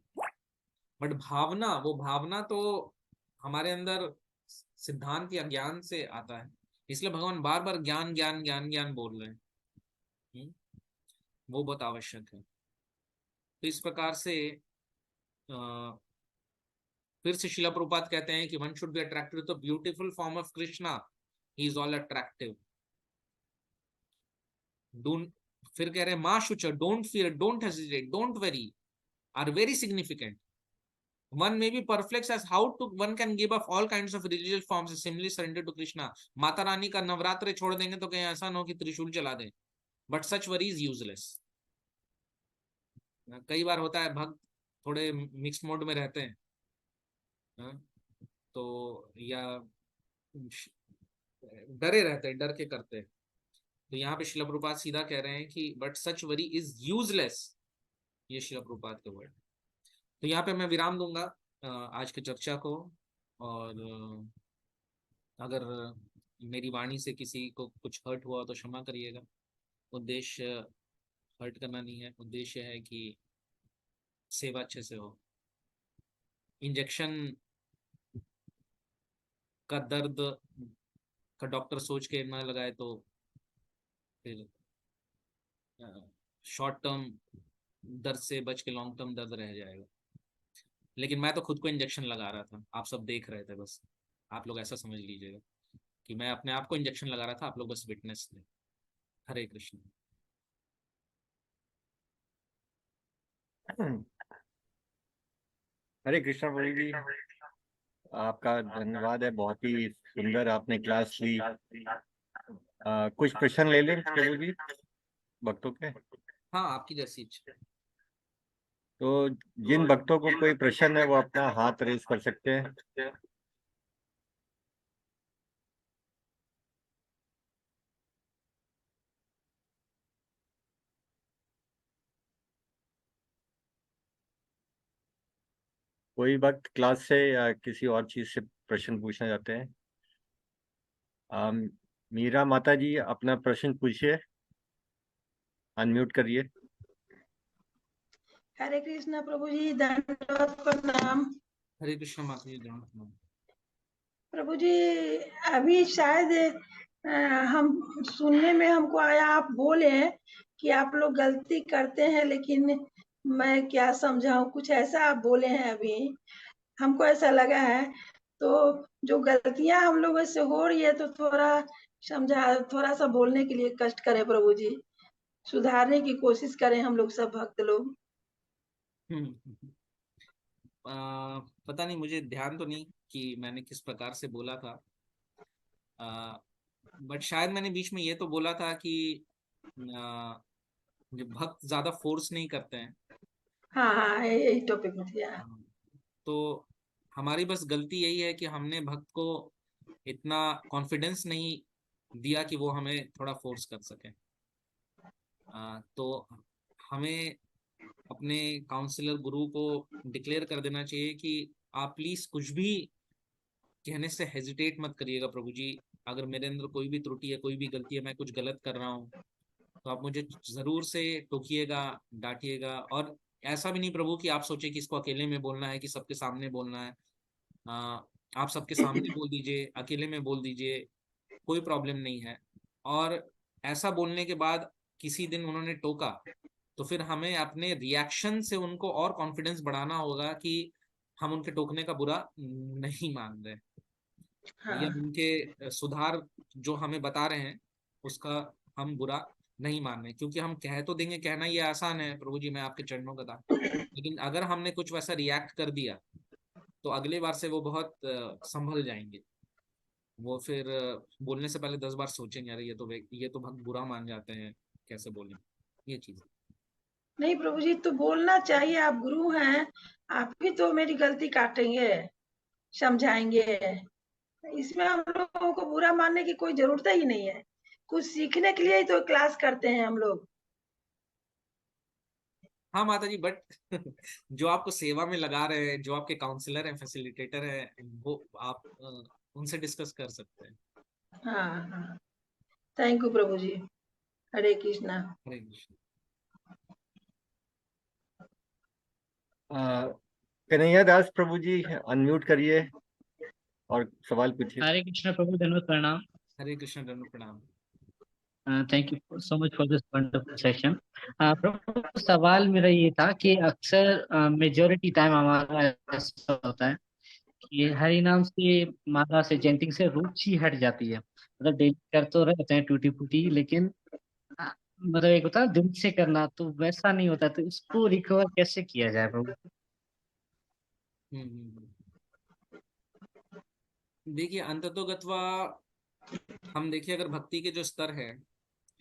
बट भावना, वो भावना तो हमारे अंदर सिद्धांत या ज्ञान से आता है। इसलिए भगवान बार बार ज्ञान ज्ञान ज्ञान ज्ञान बोल रहे हैं। वो बहुत आवश्यक है। तो इस प्रकार से फिर से शिला प्रभुपाद कहते हैं कि one should be attracted to the beautiful form of Krishna, he is all attractive. Don't, फिर कह रहे हैं मा शुच, don't fear, don't hesitate, don't worry, are very significant. One may be perplexed as how to one can give up all kinds of religious forms and simply surrender to Krishna. Mata Rani का नवरात्र छोड़ देंगे तो कहीं ऐसा न हो कि त्रिशूल चला दें। But such worry is useless. कई बार होता है भक्त थोड़े मिक्स मोड में रहते हैं, तो या डरे रहते हैं, डर के करते हैं। तो यहाँ पे शिला प्रभुपाद सीधा कह रहे हैं कि but such worry is useless, ये शिला प्रभुपाद के वर्ड। तो यहाँ पे मैं विराम दूंगा आज की चर्चा को। और अगर मेरी वाणी से किसी को कुछ हर्ट हुआ तो क्षमा करिएगा। उद्देश्य हर्ट करना नहीं है, उद्देश्य है कि सेवा अच्छे से हो। इंजेक्शन का दर्द का डॉक्टर सोच के ना लगाए तो फिर शॉर्ट टर्म दर्द से बच के लॉन्ग टर्म दर्द रह जाएगा। लेकिन मैं तो खुद को इंजेक्शन लगा रहा था, आप सब देख रहे थे, बस आप लोग ऐसा समझ लीजिएगा कि मैं अपने आप को इंजेक्शन लगा रहा था, आप लोग बस विटनेस थे। हरे कृष्ण। हरे कृष्णा प्रभु जी, आपका धन्यवाद है, बहुत ही सुंदर आपने क्लास ली। कुछ प्रश्न ले लें प्रभु जी भक्तों के? हाँ, आपकी जैसी इच्छा। तो जिन भक्तों को कोई प्रश्न है वो अपना हाथ रेज कर सकते हैं। कोई भक्त क्लास से या किसी और चीज से प्रश्न पूछना चाहते हैं? मीरा माता जी, अपना प्रश्न पूछिए, अनम्यूट करिए। हरे कृष्णा प्रभु जी, धन्यवाद, प्रणाम। हरे कृष्ण माता जी, धन्यवाद प्रभु जी, अभी शायद हम सुनने में हमको आया, आप बोले कि आप लोग गलती करते हैं, लेकिन मैं क्या समझाऊं, कुछ ऐसा आप बोले हैं अभी, हमको ऐसा लगा है। तो जो गलतियां हम लोगों से हो रही है तो थोड़ा सा बोलने के लिए कष्ट करें प्रभु जी, सुधारने की कोशिश करें हम लोग सब भक्त लोग। पता नहीं, मुझे ध्यान तो नहीं कि मैंने किस प्रकार से बोला था, बट शायद मैंने बीच में ये तो बोला था कि जो भक्त ज्यादा फोर्स नहीं करते हैं। हाँ हाँ, यही टॉपिक में थी। तो हमारी बस गलती यही है कि हमने भक्त को इतना कॉन्फिडेंस नहीं दिया कि वो हमें थोड़ा फोर्स कर सके। तो हमें अपने काउंसलर गुरु को डिक्लेयर कर देना चाहिए कि आप प्लीज कुछ भी कहने से हेजिटेट मत करिएगा प्रभु जी। अगर मेरे अंदर कोई भी त्रुटि है, कोई भी गलती है, मैं कुछ गलत कर रहा हूँ, तो आप मुझे जरूर से टोकिएगा, डांटिएगा। और ऐसा भी नहीं प्रभु कि आप सोचे कि इसको अकेले में बोलना है कि सबके सामने बोलना है। आप सबके सामने बोल दीजिए, अकेले में बोल दीजिए, कोई प्रॉब्लम नहीं है। और ऐसा बोलने के बाद किसी दिन उन्होंने टोका तो फिर हमें अपने रिएक्शन से उनको और कॉन्फिडेंस बढ़ाना होगा कि हम उनके टोकने का बुरा नहीं मान रहे, या हाँ उनके सुधार जो हमें बता रहे हैं उसका हम बुरा नहीं मान रहे। क्योंकि हम कह तो देंगे, कहना ये आसान है प्रभु जी, मैं आपके चरणों का दास, लेकिन अगर हमने कुछ वैसा रिएक्ट कर दिया तो अगले बार से वो बहुत संभल जाएंगे। वो फिर बोलने से पहले 10 बार सोचेंगे, अरे ये तो बहुत बुरा मान जाते हैं, कैसे बोलें, ये चीज। नहीं प्रभु जी, तो बोलना चाहिए, आप गुरु हैं, आप ही तो मेरी गलती काटेंगे, समझाएंगे। इसमें हम लोगों को बुरा मानने की कोई जरूरत ही नहीं है, कुछ सीखने के लिए ही तो क्लास करते हैं हम लोग। हाँ माता जी, बट जो आपको सेवा में लगा रहे हैं, जो आपके काउंसलर हैं, फैसिलिटेटर हैं, वो आप उनसे डिस्कस कर सकते हैं। हाँ हाँ, thank you Prabhu ji. Hare Krishna. Hare Krishna. Kanhaiya Das Prabhu ji, unmute करिए और सवाल पूछिए। हरे कृष्ण प्रभु, धन्यवाद, प्रणाम। हरे कृष्ण, दंड प्रणाम। Thank you so much for this wonderful session. प्रभु, सवाल मेरा ये था कि अक्सर मेजोरिटी टाइम हमारा ऐसा होता है कि हरि नाम से, माला से, चैंटिंग से रुचि हट जाती है। मतलब डेली कर तो रहते हैं टूटी फूटी, लेकिन मतलब एक होता है दिल से करना, तो वैसा नहीं होता। तो इसको रिकवर कैसे किया जाए प्रभु? देखिए, अंततोगत्वा हम देखिए, अगर भक्ति के जो स्तर है,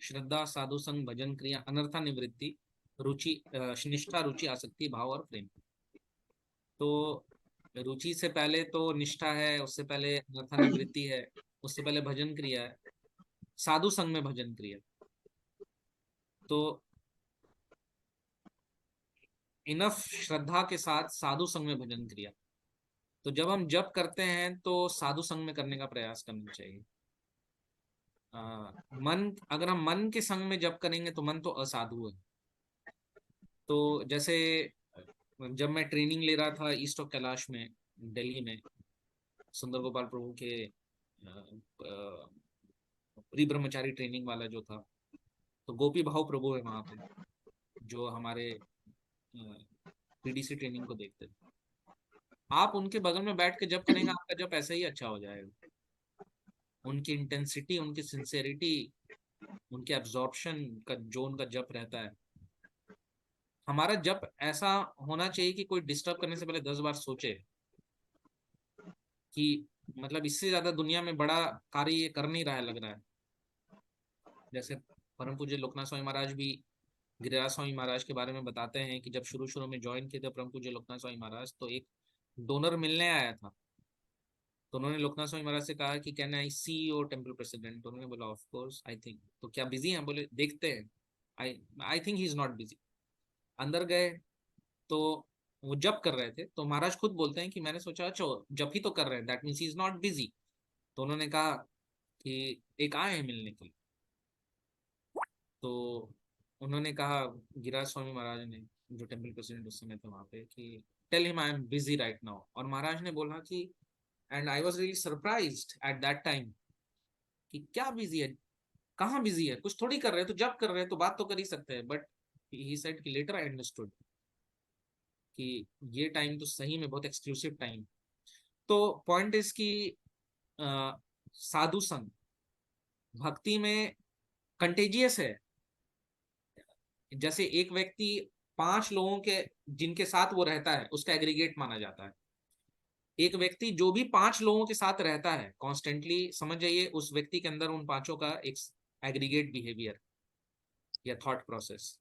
श्रद्धा, साधु संग, भजन, क्रिया, अनर्था निवृत्ति, रुचि, निष्ठा, रुचि, आसक्ति, भाव और प्रेम। तो रुचि से पहले तो निष्ठा है, उससे पहले अनर्था निवृत्ति है, उससे पहले भजन क्रिया है, साधु संग में भजन क्रिया। तो इनफ श्रद्धा के साथ साधु संग में भजन क्रिया। तो जब हम जप करते हैं तो साधु संग में करने का प्रयास करना चाहिए। मन, अगर हम मन के संग में जप करेंगे तो मन तो असाधु है। तो जैसे जब मैं ट्रेनिंग ले रहा था ईस्ट ऑफ कैलाश में, दिल्ली में, सुंदर गोपाल प्रभु के प्री ब्रह्मचारी ट्रेनिंग वाला जो था, तो गोपी भाव प्रभु है वहां पे, जो हमारे पीडीसी ट्रेनिंग को देखते थे। आप उनके बगल में बैठ के जप करेंगे, आपका जप ऐसा ही अच्छा हो जाएगा। उनकी इंटेंसिटी, उनकी सिंसियरिटी, उनके एब्जॉर्प्शन का जो उनका जप रहता है। हमारा जप ऐसा होना चाहिए कि कोई डिस्टर्ब करने से पहले 10 बार सोचे कि मतलब इससे ज्यादा दुनिया में बड़ा कार्य ये कर नहीं रहा है, लग रहा है। जैसे परम पूज्य लोकनाथ स्वामी महाराज भी गिरिराज स्वामी महाराज के बारे में बताते हैं कि जब शुरू शुरू में ज्वाइन किए थे परम पूज्य लोकनाथ स्वामी महाराज, तो एक डोनर मिलने आया था। तो उन्होंने लोकनाथ स्वामी महाराज से कहा कि can I see your temple president? तो उन्होंने बोला ऑफ कोर्स, आई थिंक। तो क्या बिजी हैं? बोले देखते हैं। I think he is not busy. अंदर गए तो वो जप कर रहे थे। तो महाराज खुद बोलते हैं कि मैंने सोचा अच्छा जप ही तो कर रहे हैं, that means he is not busy. तो उन्होंने कहा कि एक आए हैं मिलने के लिए। तो उन्होंने कहा, गिरिराज स्वामी महाराज ने, जो टेम्पल प्रेसिडेंट उस समय थे वहां पे, कि tell him I am busy right now. और महाराज ने बोला कि, and I was really surprised at that time, कि क्या बिजी है, कहाँ बिजी है, कुछ थोड़ी कर रहे हैं, तो जब कर रहे हैं तो बात तो कर ही सकते हैं। बट ही सेड कि लेटर आई अंडरस्टूड कि ये टाइम तो सही में बहुत एक्सक्लूसिव टाइम। तो पॉइंट इज कि साधु संग भक्ति में कंटेजियस है। जैसे एक व्यक्ति 5 लोगों के जिनके साथ वो रहता है उसका एग्रीगेट माना जाता है। एक व्यक्ति जो भी 5 लोगों के साथ रहता है कॉन्स्टेंटली, समझ जाइए उस व्यक्ति के अंदर उन 5 का एक एग्रीगेट बिहेवियर या थॉट प्रोसेस।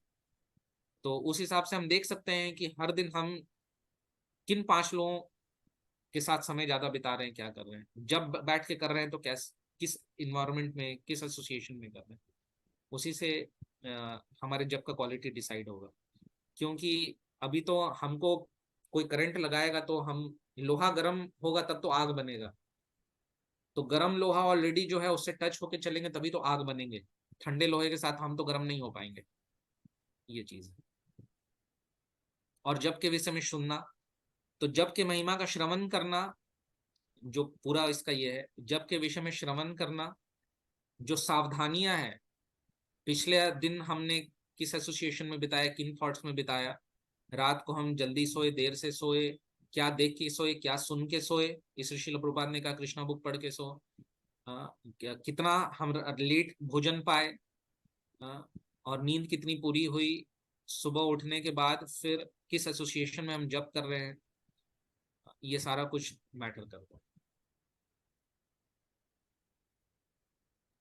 तो उस हिसाब से हम देख सकते हैं कि हर दिन हम किन 5 लोगों के साथ समय ज्यादा बिता रहे हैं, क्या कर रहे हैं। जब बैठ के कर रहे हैं तो किस इन्वायरमेंट में, किस एसोसिएशन में कर रहे हैं, उसी से हमारे जब का क्वालिटी डिसाइड होगा। क्योंकि अभी तो हमको कोई करंट लगाएगा तो हम, लोहा गर्म होगा तब तो आग बनेगा। तो गर्म लोहा ऑलरेडी जो है उससे टच होके चलेंगे तभी तो आग बनेंगे। ठंडे लोहे के साथ हम तो गर्म नहीं हो पाएंगे, ये चीज है। और जब के विषय में सुनना, तो जब के महिमा का श्रवण करना, जो पूरा इसका ये है, जब के विषय में श्रवण करना, जो सावधानियां हैं, पिछले दिन हमने किस एसोसिएशन में बिताया, किन थॉट्स में बिताया, रात को हम जल्दी सोए, देर से सोए, क्या देख के सोए, क्या सुन के सोए। इस श्रील प्रभुपाद ने कहा कृष्णा बुक पढ़ के सो। कितना हम लेट भोजन पाए, और नींद कितनी पूरी हुई, सुबह उठने के बाद फिर किस एसोसिएशन में हम जब कर रहे हैं, ये सारा कुछ मैटर करता है।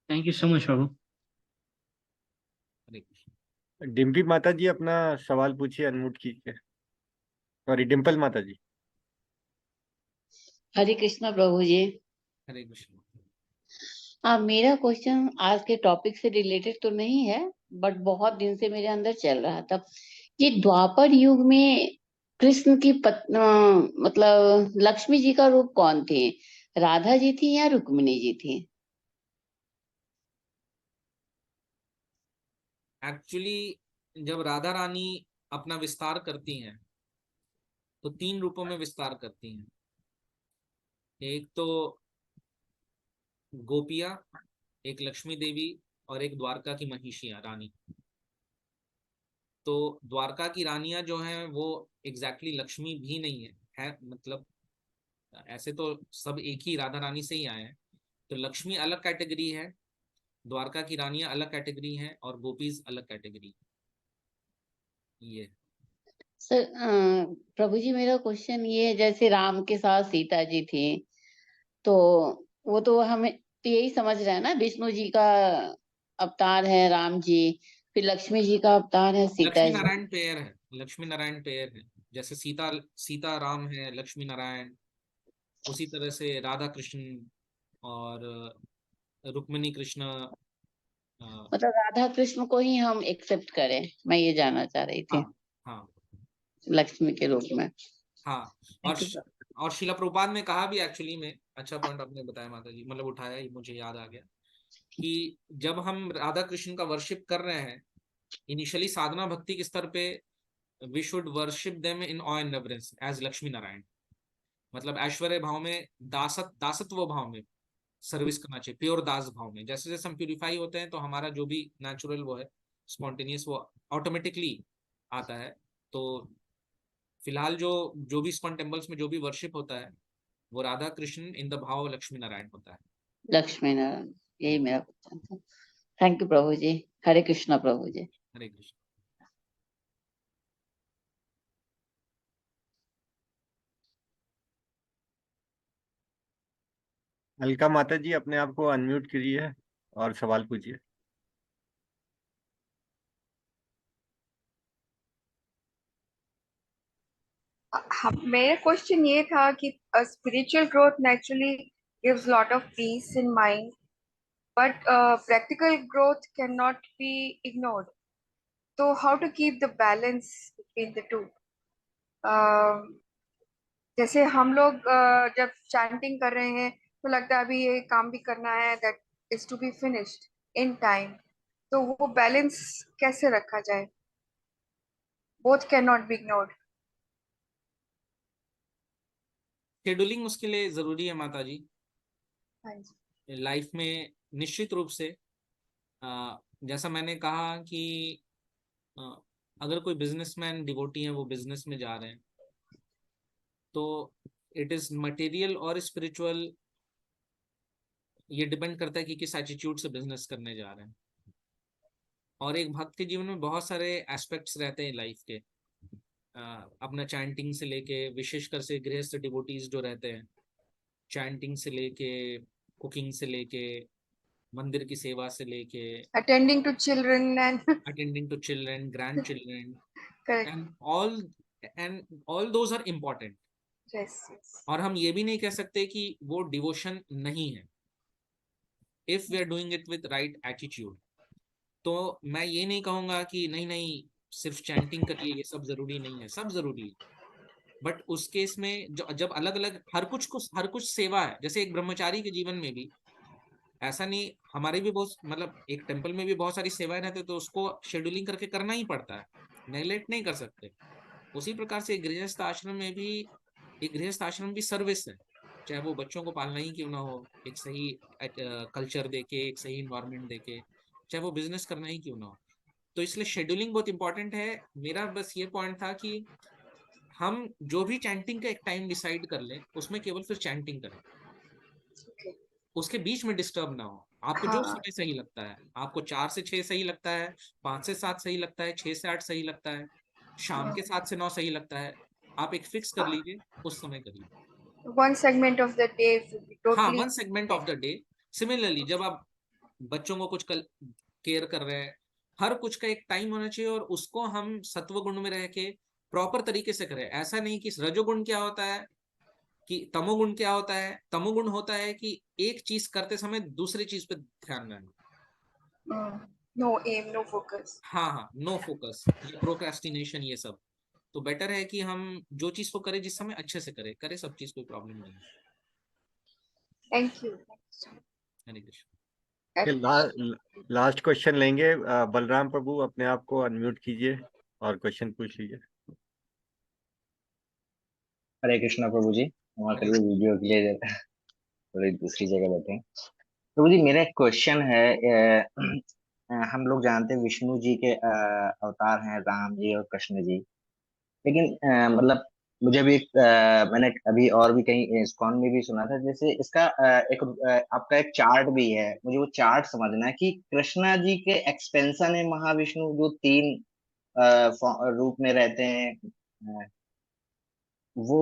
थैंक यू सो मच प्रभु। हरे कृष्ण। डिम्पी माता जी अपना सवाल पूछिए, अनम्यूट कीजिए। सॉरी, डिम्पल माता जी। हरे कृष्णा प्रभु जी। हरे कृष्ण। मेरा क्वेश्चन आज के टॉपिक से रिलेटेड तो नहीं है, बट बहुत दिन से मेरे अंदर चल रहा था। ये द्वापर युग में कृष्ण की मतलब लक्ष्मी जी का रूप कौन थे? राधा जी थी या रुक्मिणी जी थी? एक्चुअली जब राधा रानी अपना विस्तार करती हैं तो 3 रूपों में विस्तार करती हैं। एक तो गोपिया, एक लक्ष्मी देवी, और एक द्वारका की महिषियाँ रानी। तो द्वारका की रानियां जो हैं वो एग्जैक्टली लक्ष्मी भी नहीं है मतलब ऐसे तो सब एक ही राधा रानी से ही आए हैं। तो लक्ष्मी अलग कैटेगरी है, द्वारका की रानियां अलग कैटेगरी हैं, और गोपीज अलग कैटेगरी। ये सर प्रभु जी मेरा क्वेश्चन ये है, जैसे राम के साथ सीता जी थी, तो वो तो हमें तो यही समझ रहे हैं ना, विष्णु जी का अवतार है राम जी, फिर लक्ष्मी जी का अवतार है सीता लक्ष्मी जी। नारायण पेयर है, लक्ष्मी नारायण पेयर है। जैसे सीता सीता राम है, लक्ष्मी नारायण। उसी तरह से राधा कृष्ण और रुक्मिणी कृष्ण। अ, मतलब राधा कृष्ण को ही हम एक्सेप्ट करें, मैं ये जानना चाह रही थी, हाँ हाँ लक्ष्मी के रूप में। हाँ। Thank you sir. और शिला प्रभुपाद ने कहा भी एक्चुअली में, अच्छा पॉइंट आपने बताया माता जी, मतलब उठाया ही, मुझे याद आ गया कि जब हम राधा कृष्ण का वर्शिप कर रहे हैं इनिशियली साधना भक्ति के स्तर पे, we should worship them in awe and reverence as Lakshmi Narayan. मतलब ऐश्वर्य भाव में, दासत्व भाव में सर्विस करना चाहिए, प्योर दास भाव में। जैसे जैसे हम प्यूरिफाई होते हैं तो हमारा जो भी नेचुरल वो है स्पॉन्टेनियस, वो ऑटोमेटिकली आता है। तो फिलहाल जो जो भी इस्कॉन टेम्पल्स में जो भी वर्शिप होता है वो राधा कृष्ण इन द भाव लक्ष्मी नारायण होता है। लक्ष्मी नारायण, यही मेरा क्वेश्चन था। थैंक यू प्रभु जी, हरे कृष्णा प्रभु जी। हरे कृष्ण। अलका माता जी अपने आप को अनम्यूट कीजिए और सवाल पूछिए। मेरा क्वेश्चन ये था कि spiritual growth naturally gives lot of peace in mind, but practical growth cannot be ignored. So how to keep the balance between the two? जैसे हम लोग जब चैंटिंग कर रहे हैं तो लगता है अभी ये काम भी करना है, that is to be finished in time, तो वो बैलेंस कैसे रखा जाए? Both can not be ignored. Scheduling उसके लिए जरूरी है माता जी। हाँ जी। लाइफ में निश्चित रूप से जैसा मैंने कहा कि अ, अगर कोई बिजनेसमैन डिवोटी है, वो बिजनेस में जा रहे हैं, तो इट इज मटेरियल और स्पिरिचुअल, ये डिपेंड करता है कि किस एटीट्यूड से बिजनेस करने जा रहे हैं। और एक भक्त के जीवन में बहुत सारे एस्पेक्ट्स रहते हैं लाइफ के, अपना चैंटिंग से लेके, विशेषकर से गृहस्थ डिवोटीज जो रहते हैं, चैंटिंग से लेके, कुकिंग से लेके, मंदिर की सेवा से लेके, attending to children and attending to children, grandchildren, correct. And all those are important. Yes. और हम ये भी नहीं कह सकते कि वो डिवोशन नहीं है, if we are doing it with right attitude. तो मैं ये नहीं कहूंगा कि नहीं नहीं सिर्फ चैंटिंग करिए, ये सब जरूरी नहीं है, सब जरूरी है। बट उस केस में जो जब अलग अलग हर कुछ सेवा है, जैसे एक ब्रह्मचारी के जीवन में भी ऐसा नहीं, हमारे भी बहुत, मतलब एक टेम्पल में भी बहुत सारी सेवाएं रहते, तो उसको शेड्यूलिंग करके करना ही पड़ता है, नेग्लेक्ट नहीं कर सकते। उसी प्रकार से गृहस्थ आश्रम में भी, एक गृहस्थ आश्रम भी सर्विस है, चाहे वो बच्चों को पालना ही क्यों ना हो, एक सही कल्चर देके, एक सही इन्वायरमेंट देके, चाहे वो बिजनेस करना ही क्यों ना हो। तो इसलिए शेड्यूलिंग बहुत इंपॉर्टेंट है। मेरा बस ये पॉइंट था कि हम जो भी चैंटिंग का एक टाइम डिसाइड कर लें, उसमें केवल फिर चैंटिंग करें, उसके बीच में डिस्टर्ब ना हो। आपको जो हाँ। समय सही लगता है, आपको 4 से 6 सही लगता है, 5 से 7 सही लगता है, 6 से 8 सही लगता है, शाम के 7 से 9 सही लगता है, आप एक फिक्स कर लीजिए, उस समय करिए। One segment of the day हाँ, totally. One segment of the day. Similarly जब आप बच्चों को कुछ केयर कर रहे हैं, हर कुछ का एक टाइम होना चाहिए, और उसको हम सत्व गुण में रह के प्रॉपर तरीके से करें। ऐसा नहीं कि रजोगुण क्या होता है, कि तमोगुण क्या होता है। तमोगुण होता है कि एक चीज करते समय दूसरी चीज पे ध्यान रहना। No aim, no focus. हाँ हाँ, नो फोकस, ये प्रोक्रेस्टिनेशन, ये सब। तो बेटर है कि हम जो चीज को करें जिस समय अच्छे से करें सब चीज, कोई प्रॉब्लम नहीं है। Thank you. Hare Krishna. Last question लेंगे। बलराम प्रभु अपने आप को अनम्यूट कीजिए और क्वेश्चन पूछ लीजिए। हरे कृष्णा प्रभु जी, हमारे लिए वीडियो के लिए थोड़ी दूसरी जगह बैठे हैं। प्रभु जी मेरा एक क्वेश्चन है। हम लोग जानते हैं विष्णु जी के अवतार हैं राम जी और कृष्ण जी। लेकिन मतलब मुझे भी मैंने अभी और भी कहीं इस्कॉन में भी सुना था, जैसे इसका एक आपका एक चार्ट भी है, मुझे वो चार्ट समझना है कि कृष्णा जी के एक्सपेंशन है महाविष्णु जो तीन रूप में रहते हैं। वो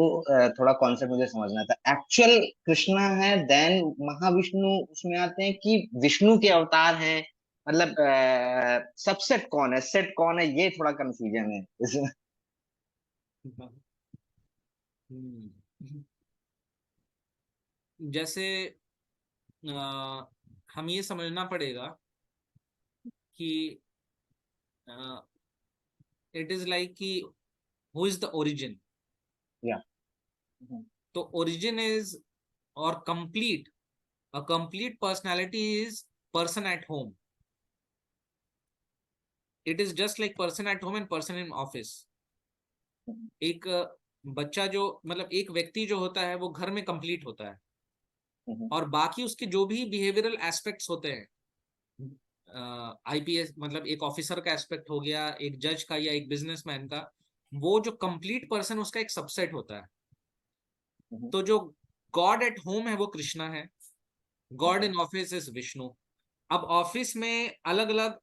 थोड़ा कॉन्सेप्ट मुझे समझना था। एक्चुअल कृष्णा है देन महाविष्णु उसमें आते हैं कि विष्णु के अवतार हैं? मतलब सबसेट कौन है, सेट कौन है, ये थोड़ा कंफ्यूजन है इसमें। हम्म, जैसे हम ये समझना पड़ेगा कि इट इज लाइक कि हु इज द ओरिजिन। या तो ओरिजिन इज और complete, a complete personality is person at home. It is just like person at home and person in office. एक बच्चा जो मतलब एक व्यक्ति जो होता है वो घर में कंप्लीट होता है, और बाकी उसके जो भी बिहेवियरल एस्पेक्ट्स होते हैं, आईपीएस मतलब एक ऑफिसर का एस्पेक्ट हो गया, एक जज का या एक बिजनेसमैन का, वो जो कंप्लीट पर्सन उसका एक सबसेट होता है। तो जो गॉड एट होम है वो कृष्णा है, God in office is Vishnu. अब ऑफिस में अलग अलग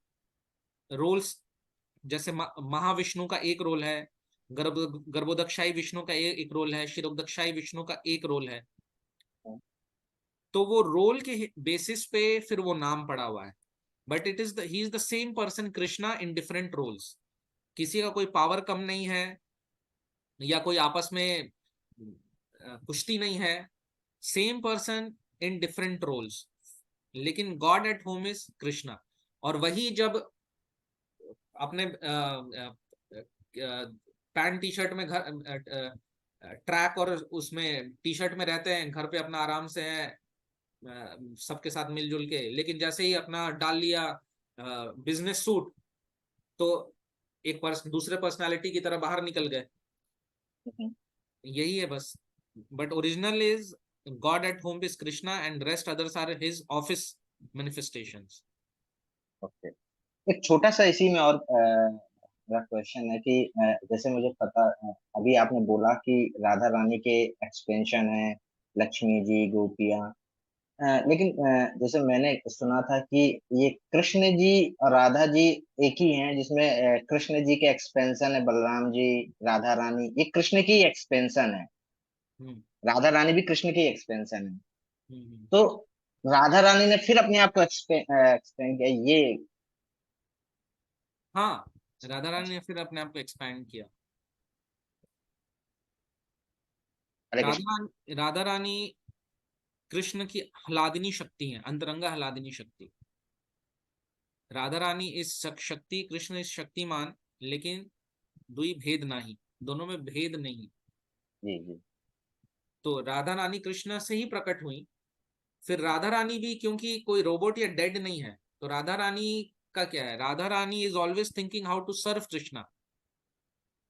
रोल्स, जैसे महाविष्णु का एक रोल है, गर्भोदक्षाई विष्णु का एक रोल है, क्षीरोदक्षाई विष्णु का एक रोल है। तो वो रोल के बेसिस पे फिर वो नाम पड़ा हुआ है, but it is he is the same person Krishna in different roles. किसी का कोई पावर कम नहीं है, या कोई आपस में कुश्ती नहीं है, same person in different roles, लेकिन God at home is Krishna. और वही जब अपने पैंट टी शर्ट में घर ट्रैक और उसमें टी शर्ट में रहते हैं, घर पे अपना आराम से है सबके साथ मिलजुल के, लेकिन जैसे ही अपना डाल लिया बिजनेस सूट, तो एक दूसरे पर्सनालिटी की तरह बाहर निकल गए। यही है बस। But original is God at home is Krishna and rest others are his office manifestations. Okay, एक छोटा सा इसी में और मेरा क्वेश्चन है कि जैसे मुझे पता अभी आपने बोला कि राधा रानी के एक्सपेंशन है लक्ष्मी जी गोपियाँ, लेकिन जैसे मैंने सुना था कि ये कृष्ण जी और राधा जी एक ही हैं, जिसमें कृष्ण जी के एक्सपेंशन है बलराम जी, राधा रानी ये कृष्ण की एक्सपेंशन है, राधा रानी भी कृष्ण की एक्सपेंशन है। तो राधा रानी ने फिर अपने आप को एक्सपेंड किया ये? हाँ, राधा रानी ने फिर अपने आप को एक्सपैंड किया। हरे कृष्ण। राधा रानी कृष्ण की हलादिनी शक्ति है, अंतरंगा हलादिनी शक्ति। राधा रानी इस शक्ति, कृष्ण इस शक्तिमान, लेकिन दुई भेद नहीं, दोनों में भेद नहीं। जी जी। तो राधा रानी कृष्ण से ही प्रकट हुई। फिर राधा रानी भी क्योंकि कोई रोबोट या डेड नहीं है, तो राधा रानी का क्या है, Radha Rani is always thinking how to serve Krishna,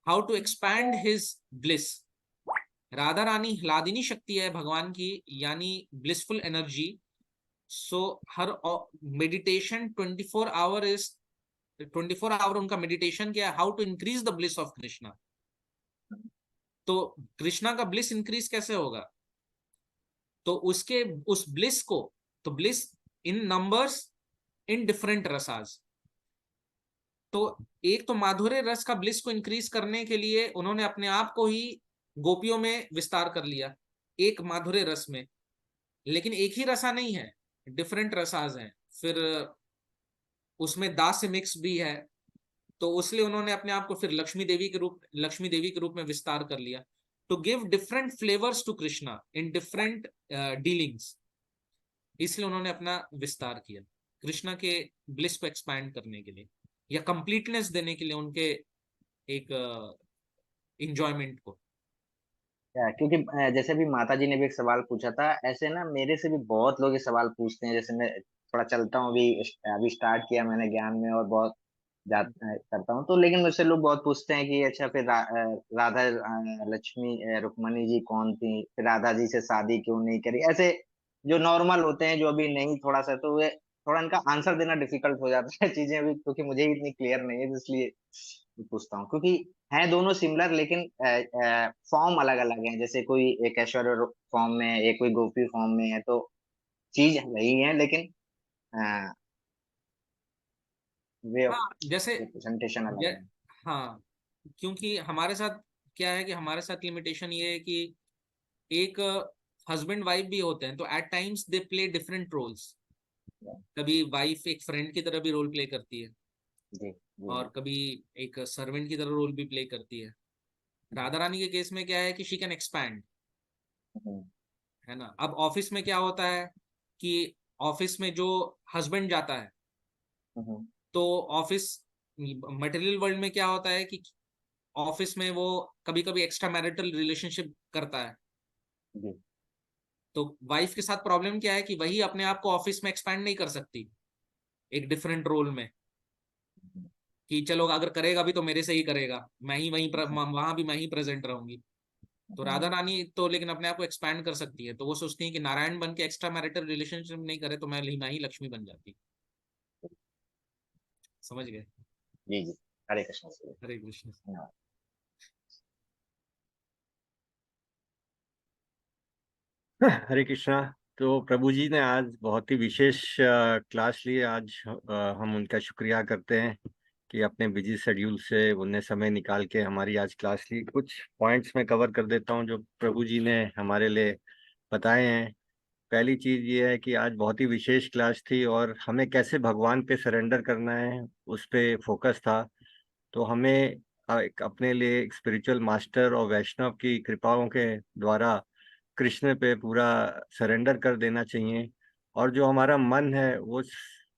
how to expand his bliss. Radha Rani हलादिनी शक्ति है भगवान की, यानी blissful energy. So her meditation 24 hour is 24 hour उनका मेडिटेशन क्या है, how to increase the bliss of Krishna. तो कृष्णा का ब्लिस इंक्रीज कैसे होगा, तो उसके उस ब्लिस को, तो bliss in numbers in different रसाज। तो एक तो माधुर्य रस का ब्लिस को इंक्रीज करने के लिए उन्होंने अपने आप को ही गोपियों में विस्तार कर लिया, एक माधुर्य रस में। लेकिन एक ही रसा नहीं है, डिफरेंट रसाज हैं। फिर उसमें दास्य मिक्स भी है, तो इसलिए उन्होंने अपने आप को फिर लक्ष्मी देवी के रूप में विस्तार कर लिया, to give different flavours to Krishna in different dealings. इसलिए उन्होंने अपना विस्तार किया कृष्णा के ब्लिस को एक्सपैंड करने के लिए, या कंप्लीटनेस देने के लिए उनके एक इंजॉयमेंट को। क्योंकि जैसे भी माता जी ने भी एक सवाल पूछा था, ऐसे ना मेरे से भी बहुत लोग ये सवाल पूछते हैं। जैसे मैं थोड़ा चलता हूँ, अभी स्टार्ट किया मैंने ज्ञान में और बहुत करता हूँ, तो लेकिन मुझसे लोग बहुत पूछते हैं कि अच्छा फिर राधा लक्ष्मी रुक्मणी जी कौन थी, फिर राधा जी से शादी क्यों नहीं करी, ऐसे जो नॉर्मल होते हैं, जो अभी नहीं थोड़ा सा, तो वे थोड़ा इनका आंसर देना डिफिकल्ट हो जाता है चीजें अभी, क्योंकि मुझे ही इतनी क्लियर नहीं है, तो इसलिए पूछता हूँ। क्योंकि हैं दोनों सिमिलर, लेकिन फॉर्म अलग अलग है। जैसे कोई एक ऐश्वर्य फॉर्म में है, एक कोई गोपी फॉर्म में है, तो चीज वही है, लेकिन वे ऑफ हाँ जैसे रिप्रेजेंटेशन अलग ये, है। हाँ क्योंकि हमारे साथ क्या है कि हमारे साथ लिमिटेशन ये है कि एक हस्बैंड वाइफ भी होते हैं, तो at times they play different roles. कभी वाइफ एक फ्रेंड की तरह भी रोल प्ले करती है, जी जी और कभी एक सर्वेंट की तरह रोल भी प्ले करती है। राधा रानी के केस में क्या है कि शी कैन एक्सपैंड, हम्म, है ना। अब ऑफिस में क्या होता है कि ऑफिस में जो हस्बैंड जाता है, हम्म, तो ऑफिस मटेरियल वर्ल्ड में क्या होता है कि ऑफिस में वो कभी कभी एक्स्ट्रा मैरिटल रिलेशनशिप करता है। जी तो वाइफ के साथ प्रॉब्लम क्या है कि वही अपने आप को ऑफिस में एक्सपैंड नहीं कर सकती एक डिफरेंट रोल में, कि चलो अगर करेगा भी तो मेरे से ही करेगा, मैं ही वहीं वहां भी मैं ही प्रेजेंट रहूंगी। तो राधा रानी तो लेकिन अपने आप को एक्सपैंड कर सकती है, तो वो सोचती है कि नारायण बन के एक्स्ट्रा मैरिटल रिलेशनशिप नहीं करे तो मैं ही लक्ष्मी बन जाती। समझ गए? जी जी। हरे कृष्ण जी। हरे कृष्ण। धन्यवाद। हरे कृष्णा। तो प्रभु जी ने आज बहुत ही विशेष क्लास ली। आज हम उनका शुक्रिया करते हैं कि अपने बिजी शेड्यूल से उन्हें समय निकाल के हमारी आज क्लास ली। कुछ पॉइंट्स में कवर कर देता हूँ जो प्रभु जी ने हमारे लिए बताए हैं। पहली चीज ये है कि आज बहुत ही विशेष क्लास थी और हमें कैसे भगवान पे सरेंडर करना है उस पे फोकस था। तो हमें अपने लिए एक स्पिरिचुअल मास्टर और वैष्णव की कृपाओं के द्वारा कृष्ण पे पूरा सरेंडर कर देना चाहिए। और जो हमारा मन है वो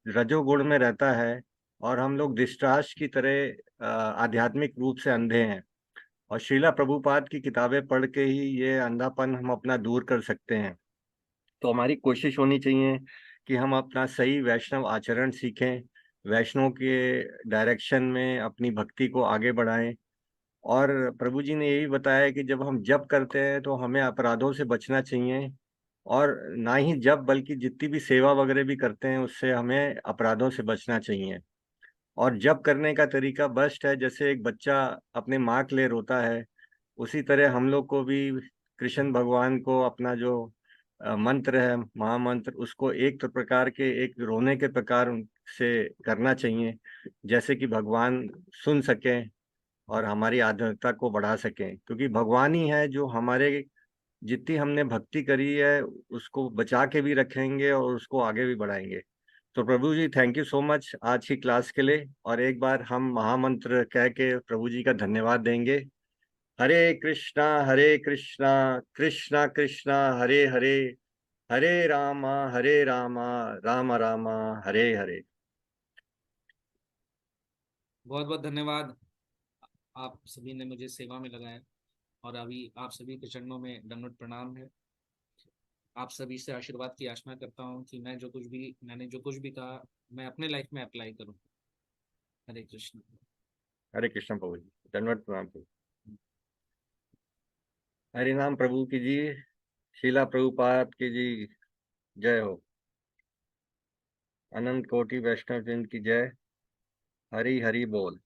रजोगुण में रहता है और हम लोग धृतराष्ट्र की तरह आध्यात्मिक रूप से अंधे हैं। और श्रीला प्रभुपाद की किताबें पढ़ के ही ये अंधापन हम अपना दूर कर सकते हैं। तो हमारी कोशिश होनी चाहिए कि हम अपना सही वैष्णव आचरण सीखें, वैष्णव के डायरेक्शन में अपनी भक्ति को आगे बढ़ाएं। और प्रभु जी ने यही बताया कि जब हम जप करते हैं तो हमें अपराधों से बचना चाहिए। और ना ही जप बल्कि जितनी भी सेवा वगैरह भी करते हैं उससे हमें अपराधों से बचना चाहिए। और जप करने का तरीका बेस्ट है, जैसे एक बच्चा अपने माँ के लिए रोता है उसी तरह हम लोग को भी कृष्ण भगवान को अपना जो मंत्र है महामंत्र उसको एक तो प्रकार के एक रोने के प्रकार से करना चाहिए, जैसे कि भगवान सुन सके और हमारी आध्यात्मिकता को बढ़ा सकें। क्योंकि भगवान ही है जो हमारे जितनी हमने भक्ति करी है उसको बचा के भी रखेंगे और उसको आगे भी बढ़ाएंगे। तो प्रभु जी थैंक यू सो मच आज की क्लास के लिए। और एक बार हम महामंत्र कह के प्रभु जी का धन्यवाद देंगे। हरे कृष्णा कृष्णा कृष्णा हरे हरे, हरे रामा राम रामा हरे हरे। बहुत बहुत धन्यवाद। आप सभी ने मुझे सेवा में लगाया, और अभी आप सभी के चरणों में दंडवत प्रणाम है। आप सभी से आशीर्वाद की याचना करता हूँ कि मैंने जो कुछ भी कहा मैं अपने लाइफ में अप्लाई करूँ। हरे कृष्ण। हरे कृष्ण प्रभु जी, धन्यवाद प्रणाम प्रभु। हरि नाम प्रभु की जी, शीला प्रभुपाद की जी जय हो। अनंत कोटि वैष्णव जन की जय। हरि हरि बोल।